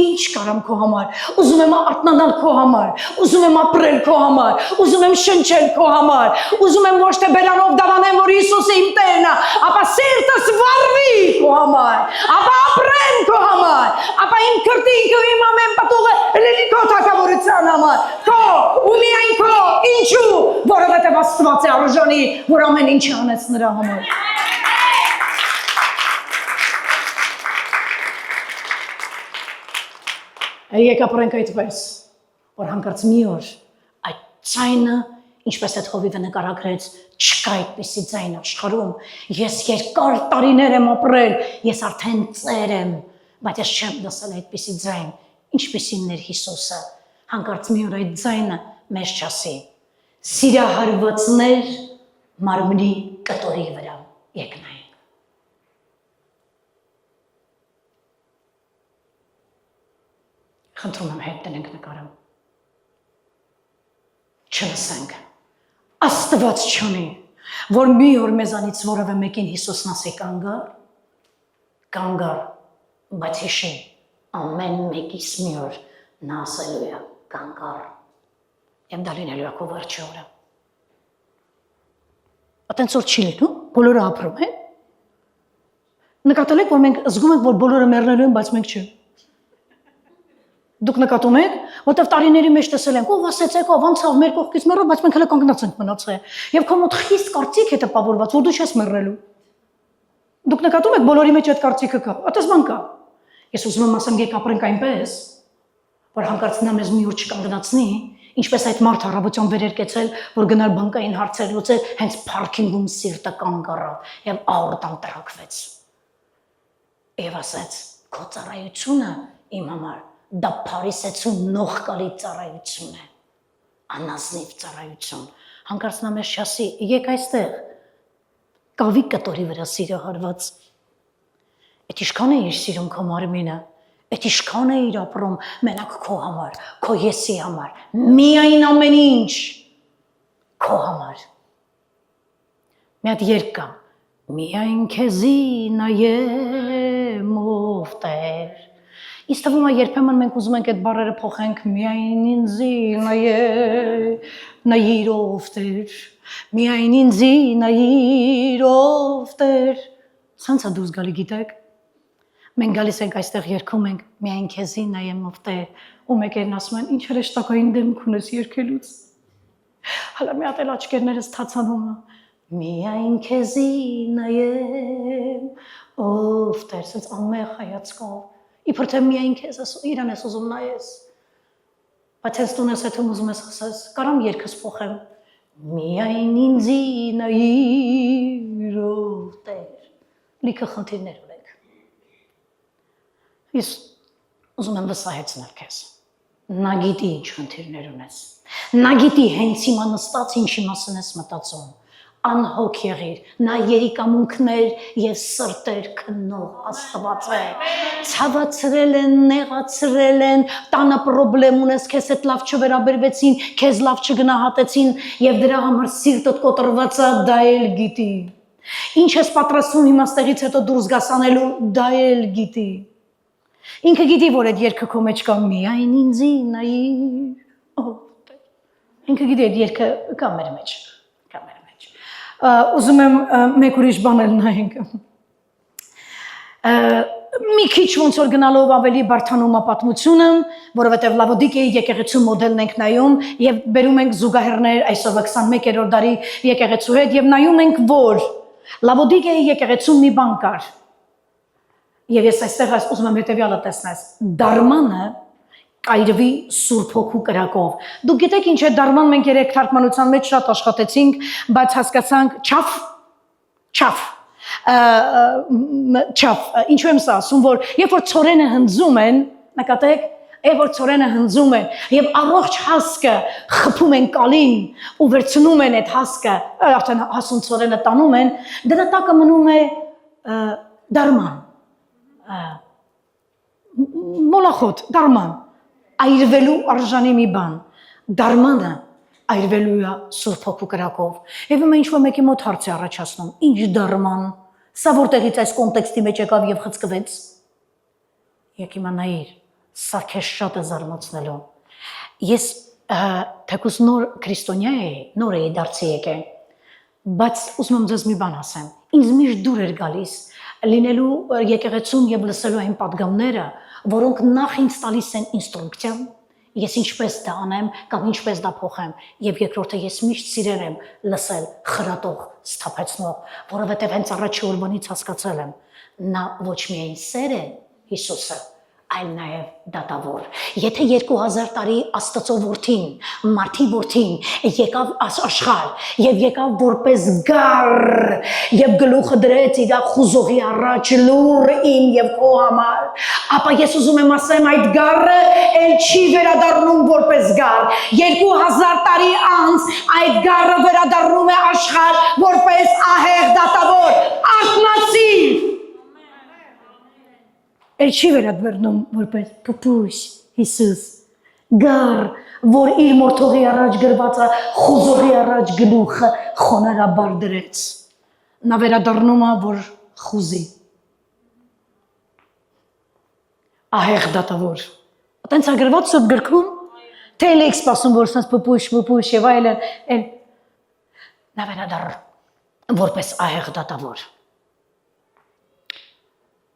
Speaker 1: ինչ կարամ քո համար, ուզում եմ արթնանալ քո համար, ուզում եմ ապրել քո համար, ուզում եմ շնչել քո համար, ուզում եմ ոչ թե բերանով դավանեմ, որ Հիսուսը իմ Տերն է, ապա սիրտս վառվի քո համար, ապա ապրեմ քո համար, ապա իմ քրտինքը իմ ամեն պատուղը լինի քո թագավորության համար, քո ու միայն քո, ինչու, որովհետև Աստված է արժանի, որ ամեն ինչ անեց նրա համար։ Եկ ապրենք այդպես, որ հանկարծ մի օր այդ ձայնը, ինչպես այդ հովիվը նկարագրեց, չկա այդպիսի ձայն աշխարհում, ես երկար տարիներ եմ ապրել, ես արդեն ծեր եմ, բայց ես չեմ լսել այդպիսի ձայն, ինչպիսին էր Հիսուսը, հանկարծ մի օր այդ ձայնը մեզ չասի, սիրահարվածներ մարմնի կտորի վրա, եկ նայենք։ Խնդրում եմ հետ տնենք նկարում, չլսենք, Աստված չունի, որ մի օր մեզանից որևէ մեկին Հիսուսն ասի կանգար, բայց հիշի, ամեն մեկիս մի օր նա ասելու է կանգար, եմ դա լինելու է քո վերջի օրը։ Այդպես որ չի լինում, բոլորը ապրում են։ Նկատել եք, որ մենք զգում ենք, որ բոլորը մեռնելու են, բայց մենք չէ։ Դուք նկատում եք, որտեվ տարիների մեջ տեսել ենք, ով ասեցեք, ով անցավ մեր կողքից մեռավ, բայց մենք հələ կանգնած ենք մնացել։ Եվ քո մոտ խիստ կարծիք է տպավորված, որ դու չես մեռնելու։ Դուք նկատում եք, բոլորի մեջ այդ կարծիքը կա, այդպես բան կա։ Ես ուզում եմ ասեմ, եկեք ապրենք այնպես, որ հանկարծ նա մեզ մի օր չկանգնացնի Ինչպես այդ մարդ առավոտյան վեր երկեցել, որ գնալ բանկային հարցեր լուծել, հենց parking-ում սիրտը կանգ առավ եւ աորտան տրակվեց։ Եվ ասաց. «Քո ծառայությունը իմ համար դա Փարիսեցու նողկալի ծառայություն է, անազնիվ ծառայություն»։ Հանկարծ նա մեզ շասի, եկեք այստեղ, կավի կտորի վրա սիրո հարված։ Այդ ինչքան է իր սիրում քո մարմինը, այդ ինչքան է իր ապրում մենակ քո համար, քո եսի համար, միայն ամեն ինչ քո համար։ Մի հատ երգ կա. միայն քեզի նայեմ ով Տեր։ Ինձ թվում է երբեմն մենք ուզում ենք այդ բառերը փոխենք միայն ինձի նայիր ով Տեր, միայն ինձի նայիր ով Տեր։ Սանց է դուրս գալի, գիտեք։ Մենք գալիս ենք այստեղ երգում ենք միայն քեզի նայեմ ով Տեր, ու մեկերն ասում են ինչ հրեշտակային դեմք ունես երգելուց։ Հələ մի հատ էլ աչքերներս թացանում է։ Միայն քեզի նայեմ ով Տեր, սենց անմեղ հայացքով։ Իբր թե միայն քեզ իրան ես ուզում նայես։ Բայց հենց տուն ես հետում ուզում ես ասես, կարամ երգս փոխեմ։ Միայն ինձի նայիր ով Տեր։ Լիքը խնդիրներ ունենք։ Ես ուզում եմ վստահեցնել քեզ։ Նա գիտի ինչ խնդիրներ ունես։ Նա գիտի հենց հիմա նստած ինչի մասին ես մտածում։ Անհոգ եղիր, նա երիկամունքներ եւ սրտեր քննող Աստված է։ Ցավացրել են, նեղացրել են, տանը պրոբլեմ ունես, քեզ հետ լավ չվերաբերվեցին, քեզ լավ չգնահատեցին եւ դրա համար սիրտդ կոտրված է, դա էլ գիտի։ Ինչ ես պատրաստվում հիմա ստեղից հետո դուրս գաս անելու, դա էլ գիտի։ Ինքը գիտի, որ այդ երգը քո մեջ կա միայն ինձի նայիր։ Ինքը գիտի այդ երգը կա մեր մեջ։ Ուզում եմ մեկ ուրիշ բան էլ նայենք։ Մի քիչ ոնց որ գնալով ավելի բարդանում է պատմությունը, որովհետև Լավոդիկեի եկեղեցու մոդելն ենք նայում եւ բերում ենք զուգահեռներ այսօրվա 21-րդ դարի եկեղեցու հետ եւ նայում ենք, որ Լավոդիկեի եկեղեցու մի բան կար։ Եվ ես այստեղ ուզում եմ հետեւյալը տեսնես։ Դարմանը կայրվի Սուրբ Հոգու կրակով։ Դուք գիտեք ինչ է դարման, մենք երեք թարգմանության մեջ շատ աշխատեցինք, բայց հասկացանք չափ, ինչու եմ սա ասում, որ երբ որ ծորենը հնձում են, նկատեք, երբ որ ծորենը հնձում են եւ առողջ հասկը խփում են կալին ու վերցնում են այդ հասկը, արդեն հասուն ծորենը տանում են, դրա տակը մնում է դարման։ Մոլախոտ, դարման։ Այրվելու արժանի մի բան, դարմանը այրվելու է Սուրբ Հոգու կրակով։ Եվ հիմա ինչ-որ մեկի մոտ հարց է առաջացնում, ինչ դարման, սա որտեղից այս կոնտեքստի մեջ եկավ եւ խցկվեց։ Եկ իմանայիր, սա քեզ շատ է զարմացնելու։ Ես թեկուզ նոր քրիստոնյա էի, նոր էի դարձի եկել, բայց ուզում եմ ձեզ մի բան ասեմ, ինձ միշտ դուր էր գալիս լինելու եկեղեցում եւ լսելու այն պատգամները, որոնք նախ ինձ տալիս են ինստրուկցիա, ես ինչպես դա անեմ կամ ինչպես դա փոխեմ, եւ երկրորդը ես միշտ սիրել եմ լսել խրատող, սթափեցնող, որովհետեւ հենց առաջի օրվանից հասկացել եմ, նա ոչ միայն սեր է Հիսուսը, այլ նաև դատավոր։ Եթե 2000 տարի Աստծո որդին, մարդի որդին եկավ աշխարհ եւ եկավ որպես գառ եւ գլուխը դրեց իր խուզողի առաջ լուր իմ եւ քո համար, ապա ես ուզում եմ ասեմ այդ գառը ել չի վերադառնում որպես գառ։ 2000 տարի անց այդ գառը վերադառնում է աշխարհ որպես ահեղ դատավոր, արթնացիր։ Էլ չի վերադառնում որպես փոփուշ Հիսուս, գառ, որ իր մորթողի առաջ գրված է խուզողի առաջ գլուխը խոնարհաբար դրեց։ Նա վերադառնում է, որ խուզի։ Ահեղ դատավոր։ Այտենց է գրված Սուրբ գրքում, թե էլ եք սպասում, որ սենց փոփուշ եւ այլն, նա վերադառնում որպես ահեղ դատավոր։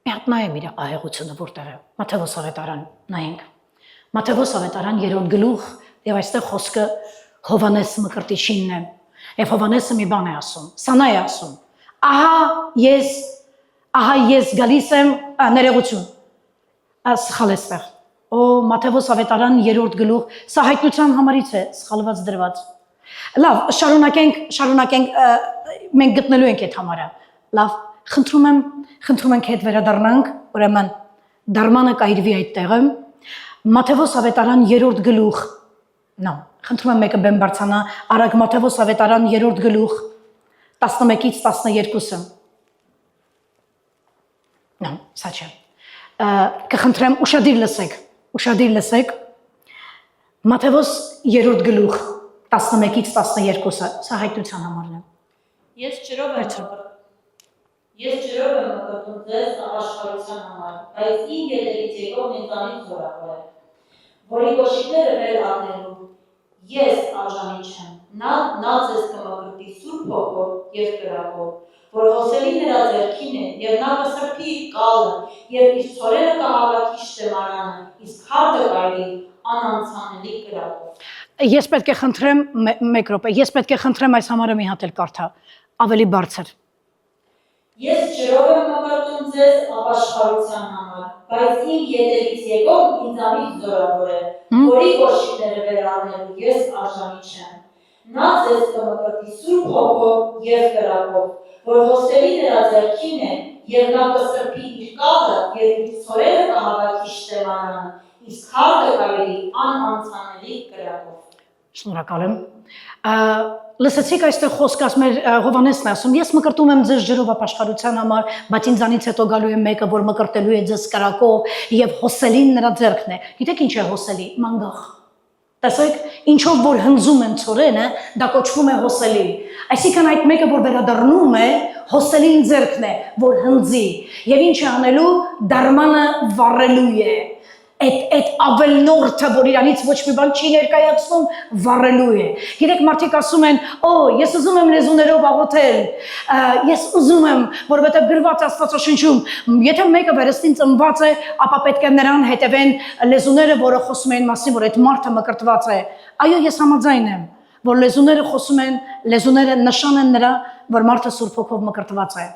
Speaker 1: Մի հատ նայեմ իր ահեղությունը որտեղ է։ Մատթեոս ավետարան նայենք։ Մատթեոս ավետարան 3-րդ գլուխ եւ այստեղ խոսքը Հովանես Մկրտիչինն է։ Եվ Հովանեսը մի բան է ասում։ Սանա է ասում. ահա ես գալիս եմ ներողություն։ Սխալ էստեղ։ Օ Մատթեոս ավետարան 3-րդ գլուխ, սա հայտնության համարից է սխալված դրված։ Լավ, շարունակենք, մենք գտնելու ենք այդ համարը։ Լավ, խնդրում ենք հետ վերադառնանք, ուրեմն դարմանը կայրվի այդ տեղը։ Մատթեոս ավետարան 3-րդ գլուխ, խնդրում եմ մեկը բեմ բարձանա, արագ Մատթեոս ավետարան 3-րդ գլուխ 11-ից 12-ը։ Սա չէ։ Կխնդրեմ ուշադիր լսեք։ Մատթեոս 3-րդ գլուխ 11-ից 12-ը, սա հայտնության համարն է։
Speaker 2: Ես ջրով եմ մկրտում ձեզ ապաշխարության համար, բայց իմ ետևից եկող ինձանից զորավոր է, որի կոշիկները վեր առնելու ես արժանի չեմ, նա ձեզ կմկրտի Սուրբ Հոգով և կրակով, որ հոսելի նրա ձեռքին է, և նա կսրբի իր կալը, և իր ցորենը կհավաքի շտեմարանը, իսկ հարտը կայրի անանցանելի կրակով։
Speaker 1: Ես պետք է խնդրեմ մեկ րոպե, ես պետք է խնդրեմ այս համարը մի հատ էլ կարդա, ավելի բարձր։
Speaker 2: Ես ջրով եմ մկրտում ձեզ ապաշխարության համար, բայց իմ ետևից եկող ինձանից զորավոր է, որի կոշիկները վեր առնելու ես արժանի չեմ։ Նա ձեզ կմկրտի Սուրբ Հոգով և կրակով, որ հոսելի նրա ձեռքին է, և նա կսրբի իր կալը, և իր ցորենը կհավաքի շտեմարանը, իսկ հարտը կայրի անանցանելի կրակով։
Speaker 1: Շնորհակալ եմ։ Լսեցիք այստեղ խոսք ասում է Հովհաննեսն է ասում, ես մկրտում եմ ձեզ ջրով ապաշխարության համար, բայց ինձանից հետո գալու է մեկը, որ մկրտելու է ձեզ կրակով եւ հոսելին նրա ձեռքն է։ Գիտեք ինչ է հոսելի։ Մանգաղ։ Տեսեք, ինչով որ հնձում են ցորենը, դա կոչվում է հոսելի։ Այսինքն այդ մեկը, որ վերադառնում է, հոսելին ձեռքն է, որ հնձի։ Եվ ինչ է անելու, դարմանը վառելու է։ Այդ ավելնորդը, որ իրանից ոչ մի բան չի ներկայացնում, վառելու է։ Գիտեք, մարդիկ ասում են, ես ուզում եմ լեզուներով աղոթել, ես ուզում եմ, որովհետև գրված Աստվածաշնչում, եթե մեկը վերստին ծնված է, ապա պետք է նրան հետևեն լեզուները, որը խոսում են մասին, որ այդ մարդը մկրտված է։ Այո, ես համաձայն եմ, որ լեզուները խոսում են, լեզուները նշան են նրա, որ մարդը Սուրբ Հոգով մկրտված է։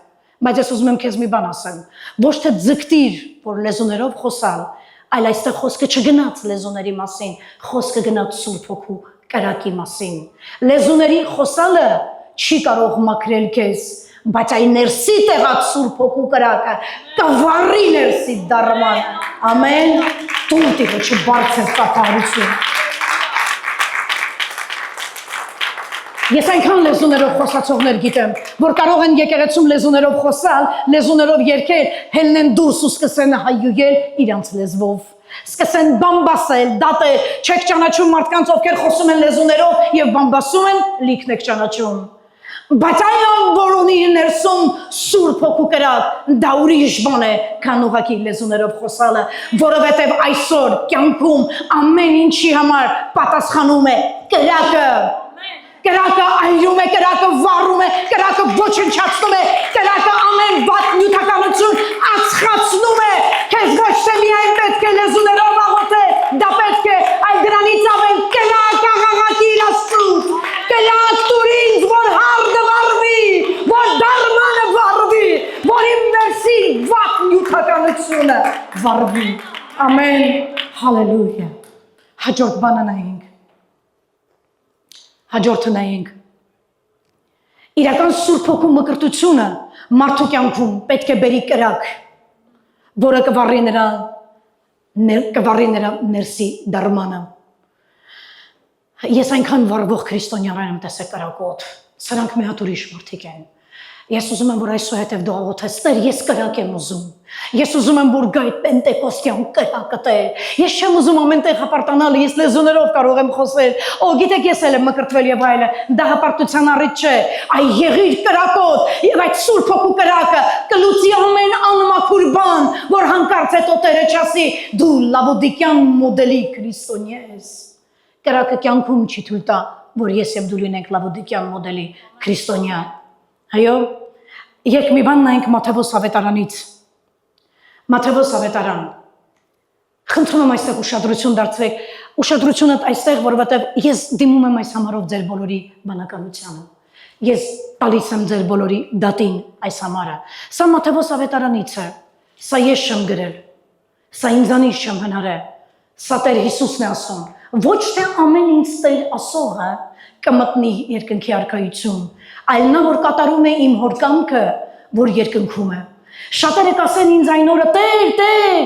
Speaker 1: Բայց ես ուզում եմ քեզ մի բան ասեմ, ոչ թե ձգտիր, որ լեզուներով խոսալ, այլ այստեղ խոսքը չգնաց լեզուների մասին, խոսքը գնաց Սուրբ Հոգու կրակի մասին։ Լեզուների խոսալը չի կարող մաքրել քեզ, բայց այն ներսի տեղած Սուրբ Հոգու կրակը կվառի ներսի դարմանը։ Ամեն։ Տուն տիրը չբարձր ծափահարություն։ Ես այնքան լեզուներով խոսացողներ գիտեմ, որ կարող են եկեղեցում լեզուներով խոսալ, լեզուներով երգել, հելնեն դուրս ու սկսեն հայյուել իրանց լեզվով։ Սկսեն բամբասել, դատել, չեք ճանաչում մարդկանց, ովքեր խոսում են լեզուներով եւ բամբասում են, լիքն եք ճանաչում։ Բայց այն, որ ունի ներսում Սուրբ Հոգու կրակ, դա ուրիշ բան է, քան ուղղակի լեզուներով խոսալը, որովհետև այսօր կյանքում ամեն ինչի համար պատասխանում է կրակը։ Կրակը այրում է, կրակը վառում է, կրակը ոչնչացնում է, կրակը ամեն վատ նյութականություն ածխացնում է։ Քեզ ոչ թե միայն պետք է լեզուներով աղոթել, դա պետք է այլ դրանից ավել կրակ աղաղակի Աստծուց։ Կրակ տուր ինձ, որ հարտը վառվի, որ դարմանը վառվի, որ իմ ներսի վատ նյութականությունը վառվի։ Ամեն, հալելույա։ Հաջորդ բանը նայենք։ Հաջորդը նայենք։ Իրական Սուրբ Հոգու մկրտությունը մարդու կյանքում պետք է բերի կրակ, որը կվառի նրա ներսի դարմանը։ Ես այնքան վառվող քրիստոնյաներ եմ տեսել կրակոտ, սրանք մի հատ ուրիշ մարդիկ են։ Ես ուզում եմ, որ այսուհետև դու աղոթես, Տեր, ես կրակ եմ ուզում։ Ես ուզում եմ, որ գա այդ պենտեկոստյան կրակը, Տեր։ Ես չեմ ուզում ամենտեղ հպարտանալ, ես լեզուներով կարող եմ խոսել։ Գիտեք, ես էլ եմ մկրտվել եւ այլը։ Դա հպարտության առիթ չէ, այ եղիր կրակոտ, եւ այդ Սուրբ Հոգու կրակը կլուծի ամեն անմաքուր բան, որ հանկարծ հետո Տերը չասի, դու լավոդիկյան մոդելի քրիստոնյա ես։ Կրակը կյանքում չի թույլ տա, որ ես եւ դու լինենք լավոդիկյան մոդելի քրիստոնյա։ Այո, եք մի բան նայենք Մատթեոս ավետարանից։ Մատթեոս ավետարան։ Խնդրում եմ այստեղ ուշադրություն դարձրեք, ուշադրությունդ այստեղ, որովհետև ես դիմում եմ այս համարով ձեր բոլորի բանականությանը։ Ես տալիս եմ ձեր բոլորի դատին այս համարը։ Սա Մատթեոս ավետարանից է, սա ես չեմ գրել, սա ինձանից չեմ հնարել, Սա Տեր Հիսուսն է ասում։ Ոչ թե ամեն ինչ Տեր ասողը կմտնի երկնքի արքայություն, այլ նա որ կատարում է իմ հոր կամքը, որ երկնքում է։ Շատերը կասեն ինձ այն օրը. Տեր, Տեր,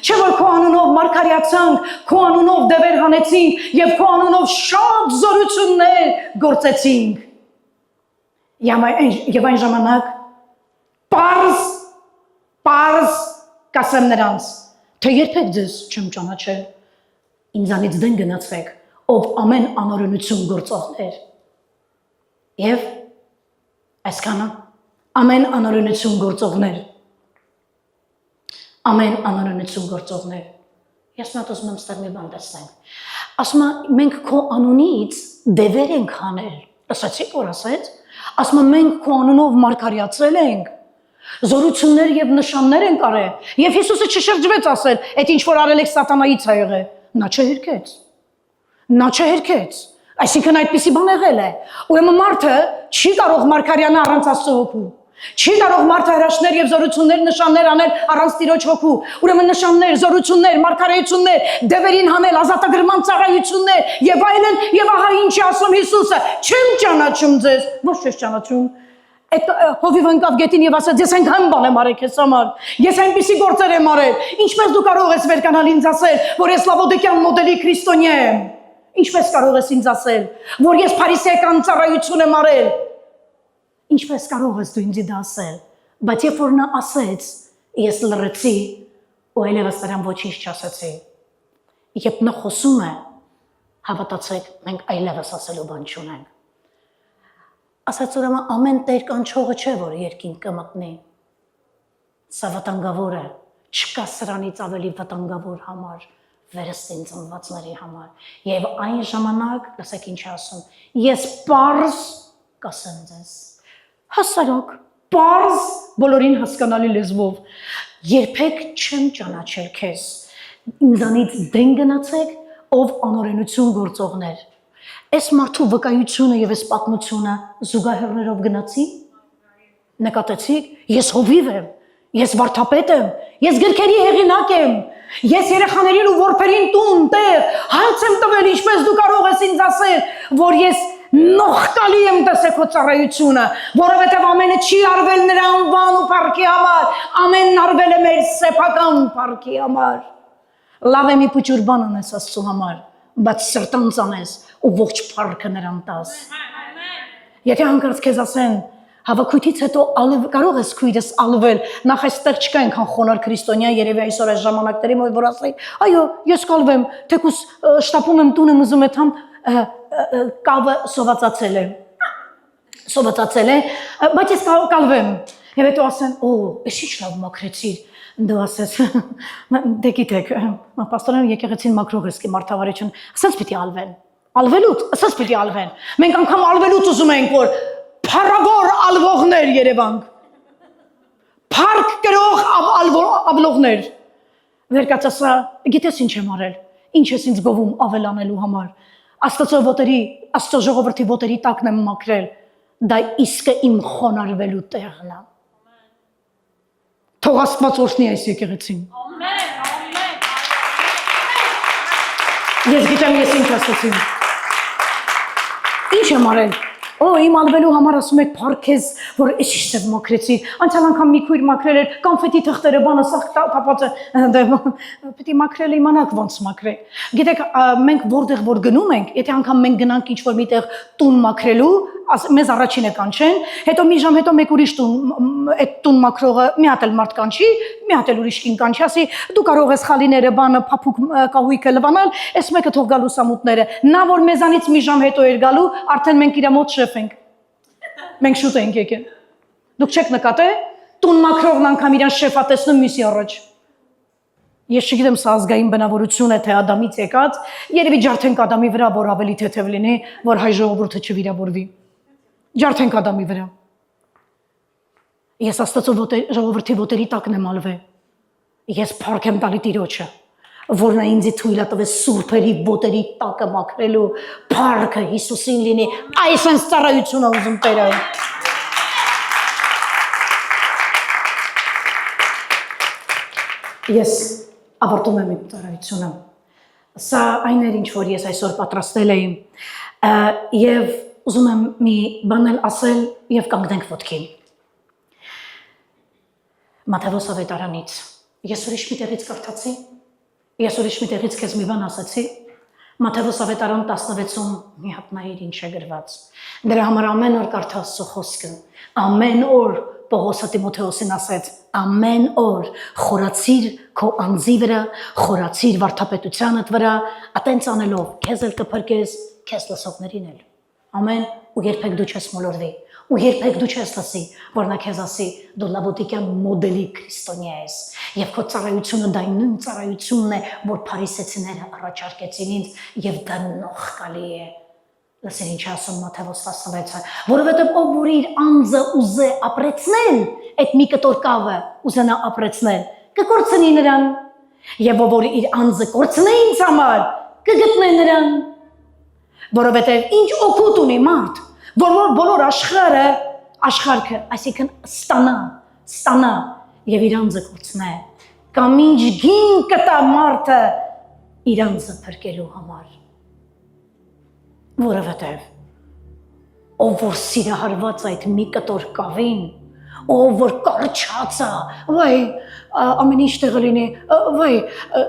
Speaker 1: չէ որ քո անունով մարգարեացանք, քո անունով դևեր հանեցինք եւ քո անունով շատ զորություններ գործեցինք։ Եվ այն ժամանակ պարզ կասեմ նրանց, թե երբեք ձեզ չեմ ճանաչել, ինձանից դեն գնացեք, ով ամեն անօրենություն գործողներ։ Եվ այսքանը ամեն անօրենություն գործողներ։ Ամեն անօրենություն գործողներ։ Ես մատ ուզում եմ ստեղ մի բան տեսնենք։ Ասում եմ մենք քո անունից դևեր ենք հանել։ Լսեցիք որ ասեց։ Ասում եմ մենք քո անունով մարգարեացել ենք։ Զորություններ եւ նշաններ են արել։ Եվ Հիսուսը չշրջվեց ասել, այդ ինչ որ արել եք սատանայից ա եղել։ Նա չհերքեց։ Նա չհերքեց։ Այսինքն այդպիսի բան եղել է։ Ուրեմն մարդը չի կարող մարգարեանալ առանց Աստծո հոգու։ Չի կարող մարդը հրաշքներ եւ զորություններ, նշաններ անել առանց Տիրոջ հոգու։ Ուրեմն նշաններ, զորություններ, մարգարեություններ, դևերին հանել, ազատագրման ծառայություններ եւ այլն, եւ ահա ինչ է ասում Հիսուսը. չեմ ճանաչում ձեզ, ոչ չես ճանաչում։ Այդ հովիվ ընկավ գետին եւ ասաց. ես այնքան բան եմ արել քեզ համար, ես այնպիսի գործեր եմ արել, ինչպես դու կարող ես վերկանալ ինձ ասել, որ ես Լավոդիկյան մոդելի քրիստոնյա եմ։ Ինչպես կարող ես ինձ ասել, որ ես փարիսեական ծառայություն եմ արել։ Ինչպես կարող ես դու ինձ դա ասել։ Բայց երբ որ նա ասեց, ես լռեցի ու այլևս նրան ոչինչ չասեցի։ Երբ նա խոսում է, հավատացեք, մենք այլևս ասելու բան չունենք։ Ասաց ուրեմն ամեն տեր կանչողը չէ, որ երկինք կմտնի։ Սա վտանգավոր է, չկա սրանից ավելի վտանգավոր համար, վերստին ծնվածների համար։ Եվ այն ժամանակ, լսեք ինչ է ասում, ես պարզ կասեմ ձեզ։ Հասարակ, պարզ, բոլորին հասկանալի լեզվով, երբեք չեմ ճանաչել քեզ, ինձանից դեն գնացեք, ով անօրենություն գործողներ։ Այս մարդու վկայությունը եւ այս պատմությունը զուգահեռներով գնացի։ Նկատեցիք, ես հովիվ եմ, ես վարդապետ եմ, ես գրքերի հեղինակ եմ, ես երեխաներին ու որբերին տուն, տեղ, հաց եմ տվել, ինչպես դու կարող ես ինձ ասել, որ ես նողկալի եմ տեսեք քո ծառայությունը, որովհետև ամենը չի արվել նրա անվան ու փառքի համար, ամենն արվել է մեր սեփական փառքի համար։ Լավ է մի փոքր բան անես Աստծո համար, բայց սրտանց անես ու ողջ փառքը նրան տաս։ Եթե հանկարծ քեզ ասեն, հավաքույթից հետո կարող ես քույրս ալվել, նախ այստեղ չկա այնքան խոնար քրիստոնյա, երևի այսօր այս ժամանակների մոտ որ ասեի, այո, ես կալվեմ, թեկուս շտապում եմ տուն եմ ուզում եմ կավը սովածացել է, բայց ես կալվեմ, և հետո ասեն, ես ինչ լավ մաքրեցիր, դու ասես, դե գիտեք, պաստորեն եկեղեցին մաքրող ես կի մարդավարություն, ասենց պիտի ալվեն, ալվելուց, ասենց պիտի ալվեն, մենք անգամ ալվելուց ուզում ենք, որ փառավոր ալվողներ երևանք, փառք կրող ալվողներ, վերկաց ասա, գիտես ինչ եմ արել, ինչ ես ինձ գովում ավելանելու համար, Աստծո ժողովրդի ոտերի տակն եմ մաքրել, դա իսկը իմ խոնարհվելու տեղն է։ Թող Աստված օրհնի այս եկեղեցին։ Ես գիտեմ ես ինչ ասացի։ Ինչ եմ արել։ Իմ ալվելու համար ասում եք փառքեզ, որ էսի շտև մաքրեցի։ Անցյալ անգամ մի քույր մաքրել էր, կոնֆետի թղթերը բանը սաղ թափած է, պիտի մաքրել իմանաք ոնց մաքրել։ Գիտեք, մենք որտեղ որ գնում ենք, եթե անգամ մենք գնանք ինչ-որ միտեղ տուն մաքրելու, մեզ առաջինը կանչեն, հետո մի ժամ հետո մեկ ուրիշ այդ տուն մաքրողը մի հատ էլ մարդ կանչի, մի հատ էլ ուրիշ կին կանչի, ասի դու կարող ես խալիները, բանը, փափուկ կահույքը լվանալ, այս մեկը թող գալու սամուտները։ Նա որ մեզանից մի ժամ հետո էր գալու, արդեն մենք իր մոտ շեֆ ենք։ Մենք շուտ ենք եկել։ Դուք չեք նկատել, տուն մաքրողն անգամ իրան շեֆա տեսնում մյուսի առաջ։ Ես չգիտեմ սա ազգային բնավորություն է թե Ադամից եկած, երևի ջարդենք Ադամի վրա, որ ավելի թեթև լինի, որ հայ ժողովուրդը չվիրավորվի։ Ջարդենք Ադամի վրա։ Ես Աստծո ժողովրդի ոտերի տակն եմ ալվել։ Ես փառք եմ տալի Տիրոջը, որ նա ինձ թույլ է տվել սուրբերի ոտերի տակը մաքրելու, փառքը Հիսուսին լինի, այսպես ծառայություն ուզում Տերը։ Ես ավարտում եմ իմ ծառայությունը։ Սա այն էր, ինչ որ ես այսօր պատրաստել էի, եւ ուզում եմ մի բան ասել եւ կանգնենք ոտքի։ Մատթեոս ավետարանից ես ուրիշ մի տեղից կարդացի, ես ուրիշ մի տեղից քեզ մի բան ասացի։ Մատթեոս ավետարան 16-ում մի հատ նայիր ինչ է գրված։ Դրա համար ամեն օր կարդա Աստծո խոսքը։ Ամեն օր Պողոսը Տիմոթեոսին ասեց, ամեն օր խորացիր քո անձի վրա, խորացիր վարդապետությանդ վրա, այտենց անելով քեզ էլ կփրկես, քեզ լսողներին էլ։ Ամեն ու երբեք դու չես մոլորվի, ու երբեք դու չես լսի, որ նա քեզ ասի, դու լավոտիկյան մոդելի քրիստոնյա ես, եւ քո ծառայությունը դա նույն ծառայությունն է, որ փարիսեցիները առաջարկեցին ինձ, եւ դա նողկալի է։ Լսեն ինչ ասում Մատթեոս 16-ը, որովհետև ով որ իր անձը ուզե ապրեցնել, այդ մի կտոր կավը ուզենա ապրեցնել, կկորցնի նրան, եւ ով որ իր անձը կորցնի ինձ համար, կգտնի նրան, որովհետև ինչ օգուտ ունի մարդ, որ բոլոր աշխարհը, այսինքն ստանա եւ իր անձը կորցնի, կամ ինչ գին կտա մարդը իր անձը փրկելու համար։ Որովհետև ով որ սիրահարված այդ մի կտոր կավին, ով որ կարճած է, վայ, ամեն ինչ տեղը լինի, վայ,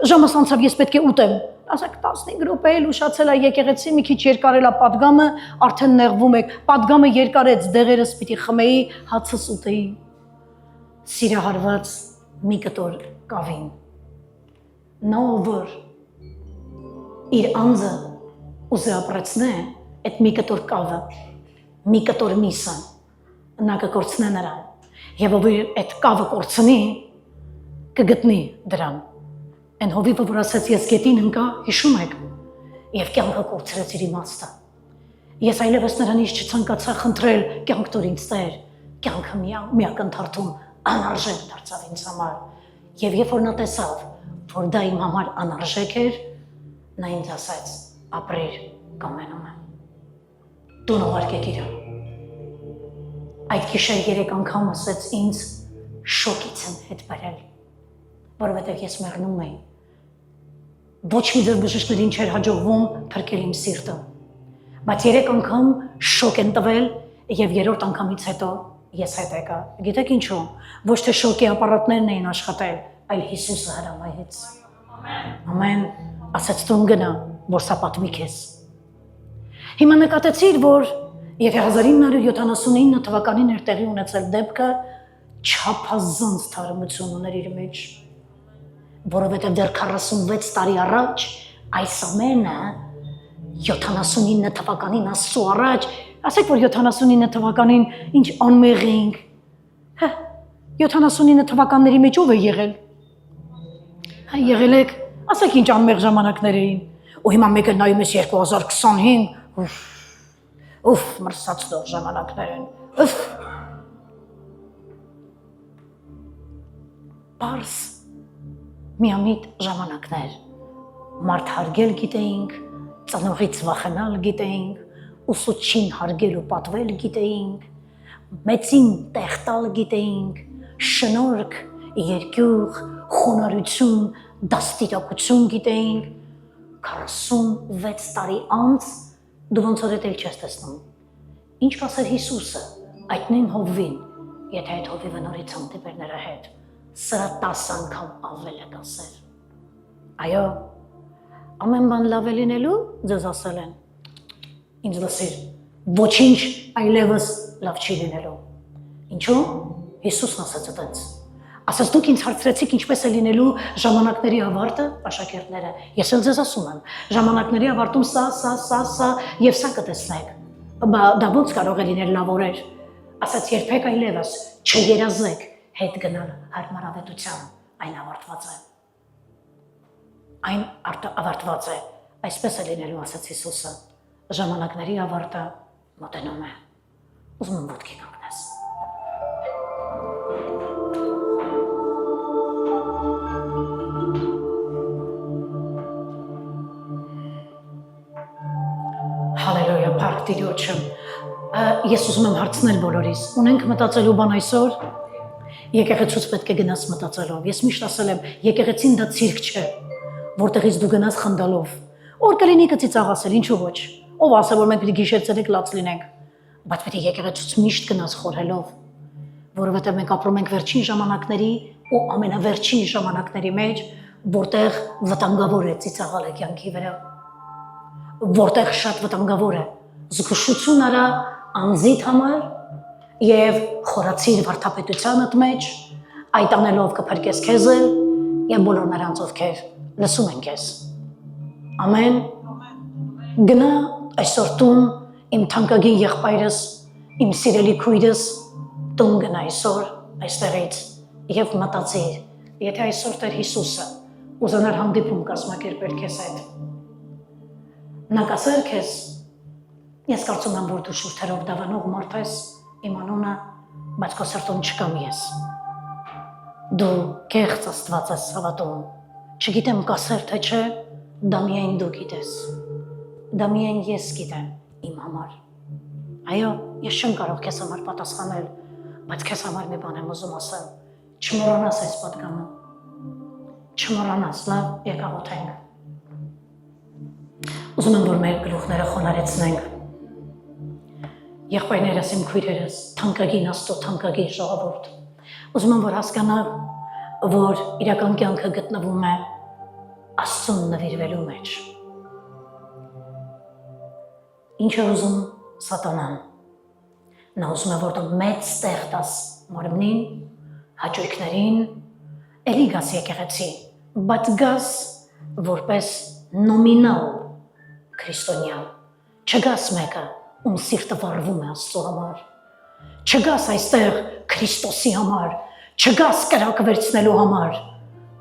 Speaker 1: ժամս անցավ ես պետք է ուտեմ, ասեք 15 րոպե էլ ուշացել է եկեղեցի, մի քիչ երկարել է պատգամը, արդեն նեղվում եք, պատգամը երկարեց, դեղերս պիտի խմեի, հացս ուտեի, սիրահարված մի կտոր կավին, նա ով որ իր անձը ուզե ապրեցնե այդ մի կտոր կավը, մի կտոր միսը, նա կկորցնե նրան, եւ ով այդ կավը կորցնի, կգտնի դրան։ Այն հովիվը, որ ասեց ես գետին ընկա, հիշում եք, եւ կյանքը կորցրեց իր իմաստը։ Ես այլևս նրանից չցանկացա խնդրել կյանք տուր ինձ Տեր, կյանքը մի ակնթարթում անարժեք դարձավ ինձ համար։ Եվ երբ որ նա տեսավ, որ դա իմ համար անարժեք էր, նա ինձ ասաց. ապրիր կամ մնում եմ, դու նողարկեք իրան։ Այդ գիշեր 3 անգամ ասեց ինձ շոկից եմ հետ բերել, որովհետև ես մեռնում էի։ Ոչ մի ձև բժիշկներին չէր հաջողվում փրկել իմ սիրտը, բայց 3 անգամ շոկ են տվել եւ 3-րդ անգամից հետո ես հետ եկա։ Գիտեք ինչու։ Ոչ թե շոկի ապարատներն էին աշխատել, այլ Հիսուսը հրամայեց։ Ամեն, ասեց դու գնա, որ սա պատմիկ ես։ Հիմա նկատեցիր, որ եթե 1979 թվականին էր տեղի ունեցել դեպքը, չափազանց թարմություն ուներ իր մեջ, որովհետև դեռ 46 տարի առաջ այս ամենը 79 թվականին Աստծո առաջ, ասեք որ 79 թվականին ինչ անմեղ էինք, 79 թվականների մեջ ով է եղել, եղել եք, ասեք ինչ անմեղ ժամանակներ էին, ու հիմա մեկը նայում ես 2025, ուֆ, մրսացնող ժամանակներ են, ուֆ, պարս, միամիտ ժամանակներ, մարդ հարգել գիտեինք, ծնողից վախենալ գիտեինք, ուսուցչին հարգել ու պատվել գիտեինք, մեծին տեղ տալ գիտեինք, շնորհք, երկյուղ, խոնարհություն, դաստիարակություն գիտեինք, 46 տարի անց դու ոնց որ էլ չես տեսնում։ Ինչ կասեր Հիսուսը այդ նույն հովվին, եթե այդ հովիվը նորից հանդիպեր նրա հետ, սրա 10 անգամ ավել է կասեր։ Այո, ամեն բան լավ է լինելու, ձեզ ասել են։ Ինձ լսիր, ոչինչ այլևս լավ չի լինելու։ Ինչու՞։ Հիսուսն ասաց այդպես։ Ասաց դուք ինձ հարցրեցիք ինչպես է լինելու ժամանակների ավարտը, աշակերտները։ Ես էլ ձեզ ասում եմ, ժամանակների ավարտում սա եւ սա կտեսնեք։ Դա ոնց կարող է լինել լավ օրեր։ Ասաց երբեք այլևս չերազեք հետ գնալ հարմարավետության, այն ավարտված է։ Այն ավարտված է, այսպես է լինելու, ասաց Հիսուսը։ Ժամանակների ավարտը մոտենում է։ Ուզում եմ ոտքի կանգնես։ Հալելույա, փառք Տիրոջը։ Ես ուզում եմ հարցնել բոլորիս, ունենք մտածելու բան այսօր։ Եկեղեցուց պետք է գնաս մտածելով։ Ես միշտ ասել եմ, եկեղեցին դա ցիրկ չէ, որտեղից դու գնաս խնդալով։ Որ կլինի կծիծաղասել, ինչու ոչ։ Ով ասա, որ մենք պիտի գիշեր ցերեկ լաց լինենք, բայց պետք է եկեղեցուց միշտ գնաս խորհելով, որովհետև մենք ապրում ենք վերջին ժամանակների ու ամենավերջին ժամանակների մեջ, որտեղ վտանգավոր է ծիծաղալը կյանքի վրա, որտեղ շատ վտանգավոր է զգուշություն արա անձիդ համար եւ խորացիր վարդապետությանդ մեջ, այդ անելով կփրկես քեզ եւ բոլոր նրանց ովքեր լսում են քեզ։ Ամեն։ Գնա այսօր տուն իմ թանկագին եղբայրս, իմ սիրելի քույրս, տուն գնա այսօր այստեղից եւ մտածիր, եթե այսօր Տեր Հիսուսը ուզանար հանդիպում կազմակերպել քեզ հետ։ Նա կասեր քեզ, ես կարծում եմ, որ դու շուրթերով դավանող մարդ ես, իմ անունը, բայց քո սրտում չկամ ես։ Դու կեղծ Աստված ես հավատում, չգիտեմ կասեր թե չէ, դա միայն դու գիտես, դա միայն ես գիտեմ իմ համար։ Այո, ես չեմ կարող քեզ համար պատասխանել, բայց քեզ համար մի բան եմ ուզում ասել, չմոռանաս այս պատգամը, չմոռանաս, լավ, եկավ ուտենք։ Ուզում եմ, որ մեր գլուխները խոնարեցնենք։ Եղբայրներս, իմ քույրերս, թանկագին Աստծո, թանկագին ժողովուրդ, ուզում եմ, որ հասկանաք, որ իրական կյանքը գտնվում է Աստծուն նվիրվելու մեջ։ Ինչ է ուզում Սատանան։ Նա ուզում է, որ դու մեծ տեղ տաս մարմնին, հաճույքներին, էլի գաս եկեղեցի, բայց գաս որպես նոմինալ քրիստոնյա, չգաս մեկը, ում սիրտը վառվում է Աստծո համար, չգաս այստեղ Քրիստոսի համար, չգաս կրակը վերցնելու համար,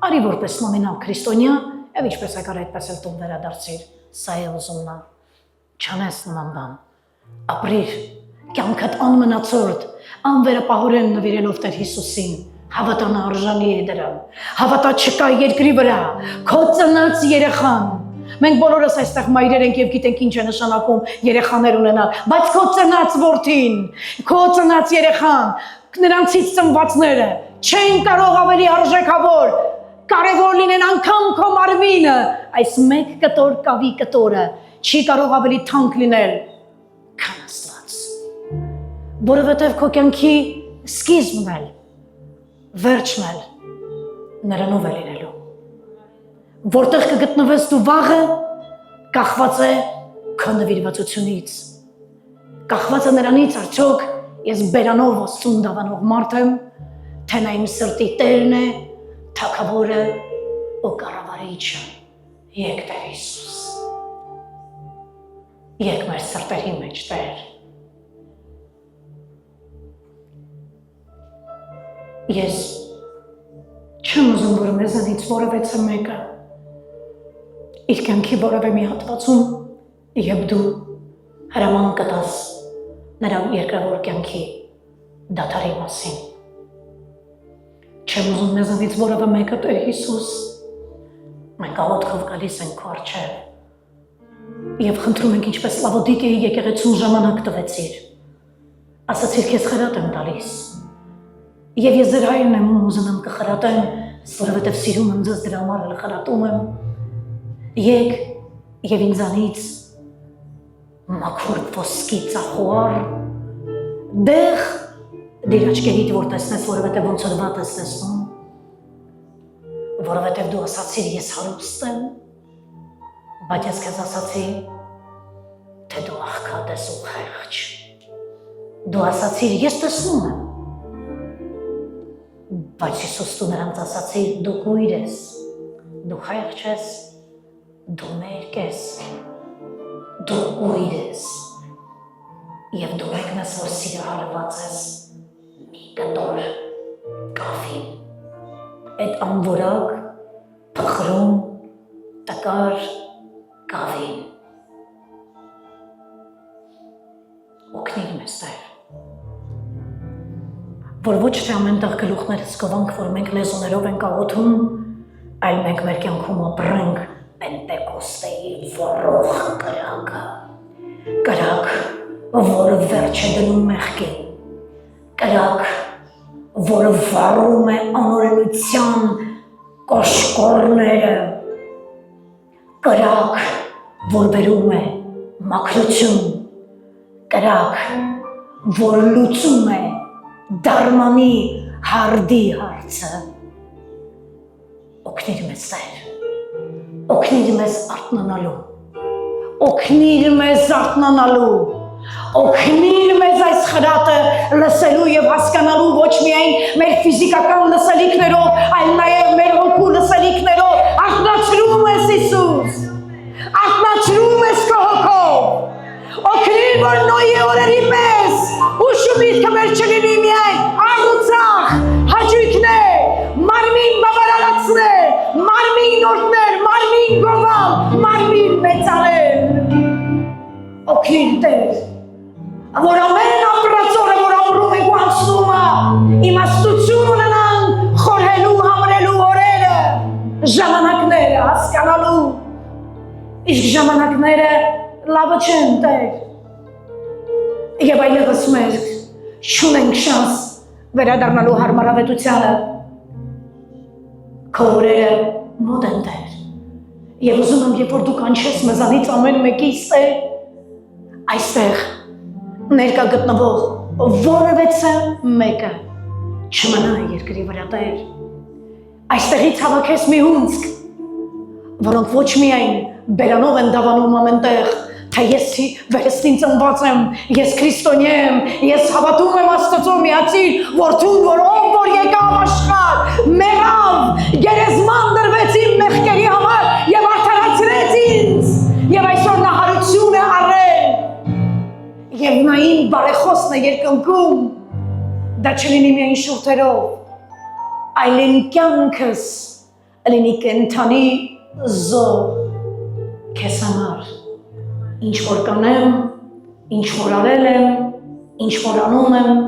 Speaker 1: արի որպես նոմինալ քրիստոնյա, եւ ինչպես եկար այդպես էլ տուն վերադարձիր, սա է ուզում նա, չանես նման բան, ապրիր, կյանքդ անմնացորդ, անվերապահորեն նվիրելով Տեր Հիսուսին, հավատանա արժանի է դրան, հավատա չկա երկրի վրա, քո ծնած երեխան, մենք բոլորս այստեղ մայրեր ենք եւ գիտենք ինչ է նշանակում երեխաներ ունենալ, բայց քո ծնած որդին, քո ծնած երեխան, նրանցից ծնվածները չեն կարող ավելի արժեքավոր, կարևոր լինեն անգամ քո մարմինը, այս մեկ կտոր կավի կտորը չի կարող ավելի թանկ լինել, քան Աստված, որովհետև քո կյանքի սկիզբն էլ, վերջն էլ նրանով է լինելու, որտեղ կգտնվես դու վաղը, կախված է քո նվիրվածությունից, կախված է նրանից արդյոք ես բերանով Աստծուն դավանող մարդ եմ, թե նա իմ սրտի տերն է, թագավորը ու կառավարիչը, եկ Տեր Հիսուս, եկ մեր սրտերի մեջ Տեր, ես չեմ ուզում, որ մեզանից որևէ մեկը իր կյանքի որևէ մի հատվածում եւ դու հրաման կտաս նրա երկրավոր կյանքի դադարի մասին։ Չեմ ուզում մեզանից որևէ մեկը Տեր Հիսուս, մենք աղոթքով գալիս ենք քո առջև եւ խնդրում ենք ինչպես Լավոդիկեի եկեղեցուն ժամանակ տվեցիր, ասացիր քեզ խրատ եմ տալիս եւ ես ձեր հայրն եմ ուզում եմ կխրատեմ, որովհետեւ սիրում եմ ձեզ դրա համար էլ խրատում եմ, եկ եւ ինձանից մաքուր ոսկի ծախուար դեղ դիր աչքերիդ որ տեսնես, որովհետև ոնց որ վատ ես տեսնում, որովհետև դու ասացիր ես հարուստ եմ, բայց ես քեզ ասացի, թե դու աղքատ ես ու խեղճ, դու ասացիր ես տեսնում եմ, բայց Հիսուս դու նրանց ասացիր դու կույր ես, դու խեղճ ես, դու մերկ ես, դու կույր ես, եւ դու մեկն ես, որ սիրահարված ես մի կտոր կավին, այդ անվորակ, փխրուն, տկար կավին, օգնիր մեզ Տեր, որ ոչ թե ամենտեղ գլուխներս կովանք, որ մենք լեզուներով ենք աղոթում, այլ մենք մեր կյանքում ապրենք Պենտեկոստեի վառող կրակը, կրակ, որը վերջ է դնում մեղքին, կրակ, որը վառում է անօրենության կոշկորները, կրակ, որ բերում է մաքրություն, կրակ, որ լուծում է դարմանի հարդի հարցը, օգնիր մեզ Տեր, օգնիր մեզ արթնանալու, օգնիր մեզ արթնանալու, օգնիր մեզ այս խրատը լսելու եւ հասկանալու ոչ միայն մեր ֆիզիկական լսելիքներով, այլ նաեւ մեր հոգու լսելիքներով, արթնացրում ես Հիսուս, արթնացրում ես քո հոգով, օգնիր որ Նոյի օրերի պես ուշու միտքը մեր չլինի միայն աղուցախ, հաճույքներ, մարմին բավարարացնել, մարմին օրհնել, մարմին գովալ, մարմին մեծարել, օգնիր Տեր, որ ամեն ապրածորը, որ ապրում ենք ու անցնում է, իմաստություն ունենան խորհելու, համրելու օրերը, ժամանակները հասկանալու, իսկ ժամանակները լավը չեն Տեր, եւ այլևս մեր չունենք շանս վերադառնալու հարմարավետությանը, քո օրերը մոտ են Տեր, եւ ուզում եմ, երբ որ դու կանչես մեզանից ամեն մեկից Տեր, այստեղ ներկա գտնվող որևէ մեկը չմնա երկրի վրա Տեր, այստեղից հավաքես մի հունձք, որոնք ոչ միայն բերանով են դավանում ամենտեղ, թե ես վերստին ծնված եմ, ես քրիստոնյա եմ, ես հավատում եմ Աստծո միածին որդուն, որ եկավ աշխարհ, մեռավ, գերեզման դրվեց իմ մեղքերի համար եւ արդարացրեց ինձ, եւ այսօր նա հարություն է առել, եւ նա իմ բարեխոսն է երկնքում, դա չլինի միայն շուրթերով, այլ իմ կյանքս լինի կենդանի զոհ քեզ համար, ինչ որ կանեմ, ինչ որ արել եմ, ինչ որ անում եմ,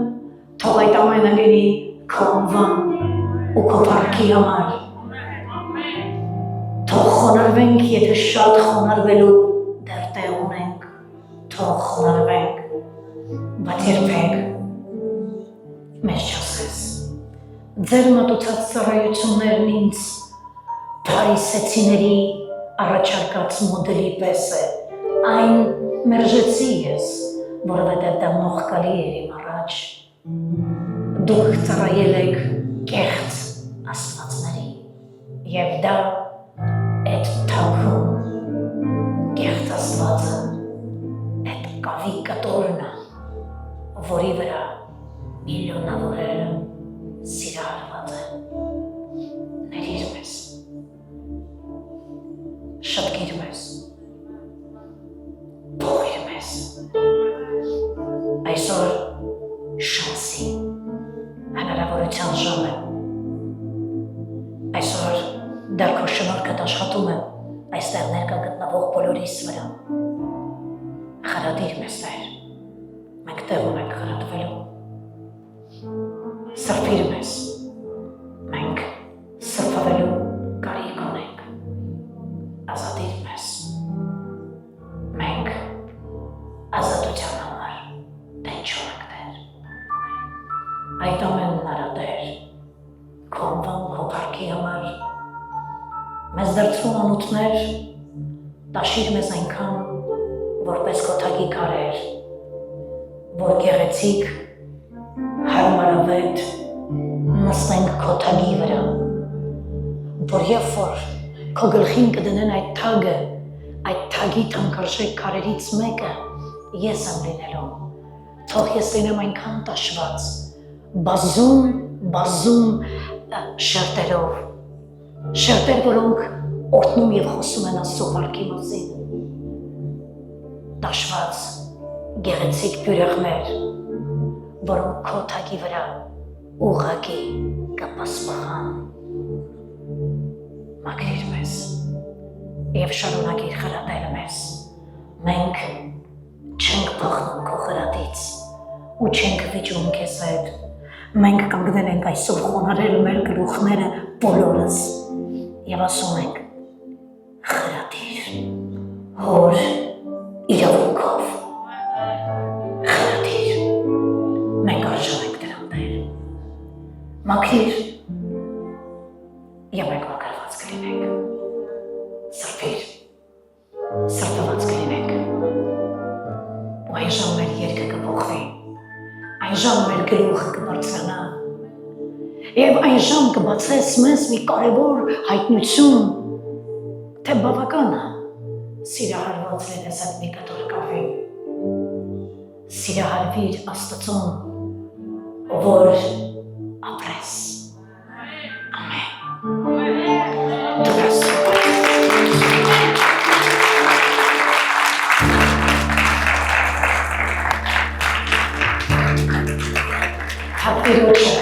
Speaker 1: թող այդ ամենը լինի քո անվան ու քո փառքի համար, թող խոնարհվենք, եթե շատ խոնարհվելու դեռ տեղ ունենք, թող խոնարհվենք, բայց երբեք մեզ չասես, ձեր մատուցած ծառայություններն ինձ փարիսեցիների առաջարկած մոդելի պես է, այն մերժեցի ես, որովհետև դա նողկալի էր իմ առաջ, դուք ծառայել եք կեղծ աստվածների, եւ դա այդ թափում կեղծ աստվածը, այդ կավի կտորն է, որի վրա միլիոնավորերը սիրահարված են, ներիր մեզ, շտկիր մեզ, փոխիր մեզ, այսօր շանսի, հնարավորության ժամ է, այսօր դեռ քո շնորհքդ աշխատում է այստեղ ներկա գտնվող բոլորիս վրա, խրատիր մեզ Տեր, մենք տեղ ունենք խրատվելու, սրբիր մեզ, մենք սրբավելու կարիք ունենք, ազատիր մեզ, մենք ազատության համար տենչում ենք Տեր, այդ ամենն արա Տեր, քո անվան քո փառքի համար, մեզ դարձրու անոթներ, տաշիր մեզ այնքան, որպես կոթակի քարեր, որ գեղեցիկ, հարմարավետ, նստենք քոթագի վրա, որ երբ որ քո գլխին կդնեն այդ թագը, այդ թագի թանկարժեք քարերից մեկը ես եմ լինելու, թող ես լինեմ այնքան տաշված, բազում շերտերով, շերտեր, որոնք օրհնում եւ խոսում են Աստծո փառքի մասին, տաշված գեղեցիկ բյուրեղներ, որոնք քո թագի վրա ուղղակի կպասպղան, մաքրիր մեզ եւ շարունակիր խրատել մեզ, մենք չենք փախնում քո խրատից ու չենք վիճում քեզ հետ, մենք կանգնել ենք այսօր խոնարհել մեր գլուխները բոլորս եւ ասում ենք խրատիր հոր իրավունքով, խրատիր, մենք արժան ենք դրան Տեր, Մաքիր եւ մենք մաքրված կլինենք։ Սրբիր, սրբված կլինենք։ Ու այն ժամ մեր երկը կփոխվի, այն ժամ մեր գլուխը կբարձրանա եւ այն ժամ կբացես մեզ մի կարևոր հայտնություն, թե բավական է սիրահարված լինես այդ մի կտոր կավի, սիրահարվիր Աստծուն, որ ապրես։ Ամեն։ Դուրս։ Հապիրոջը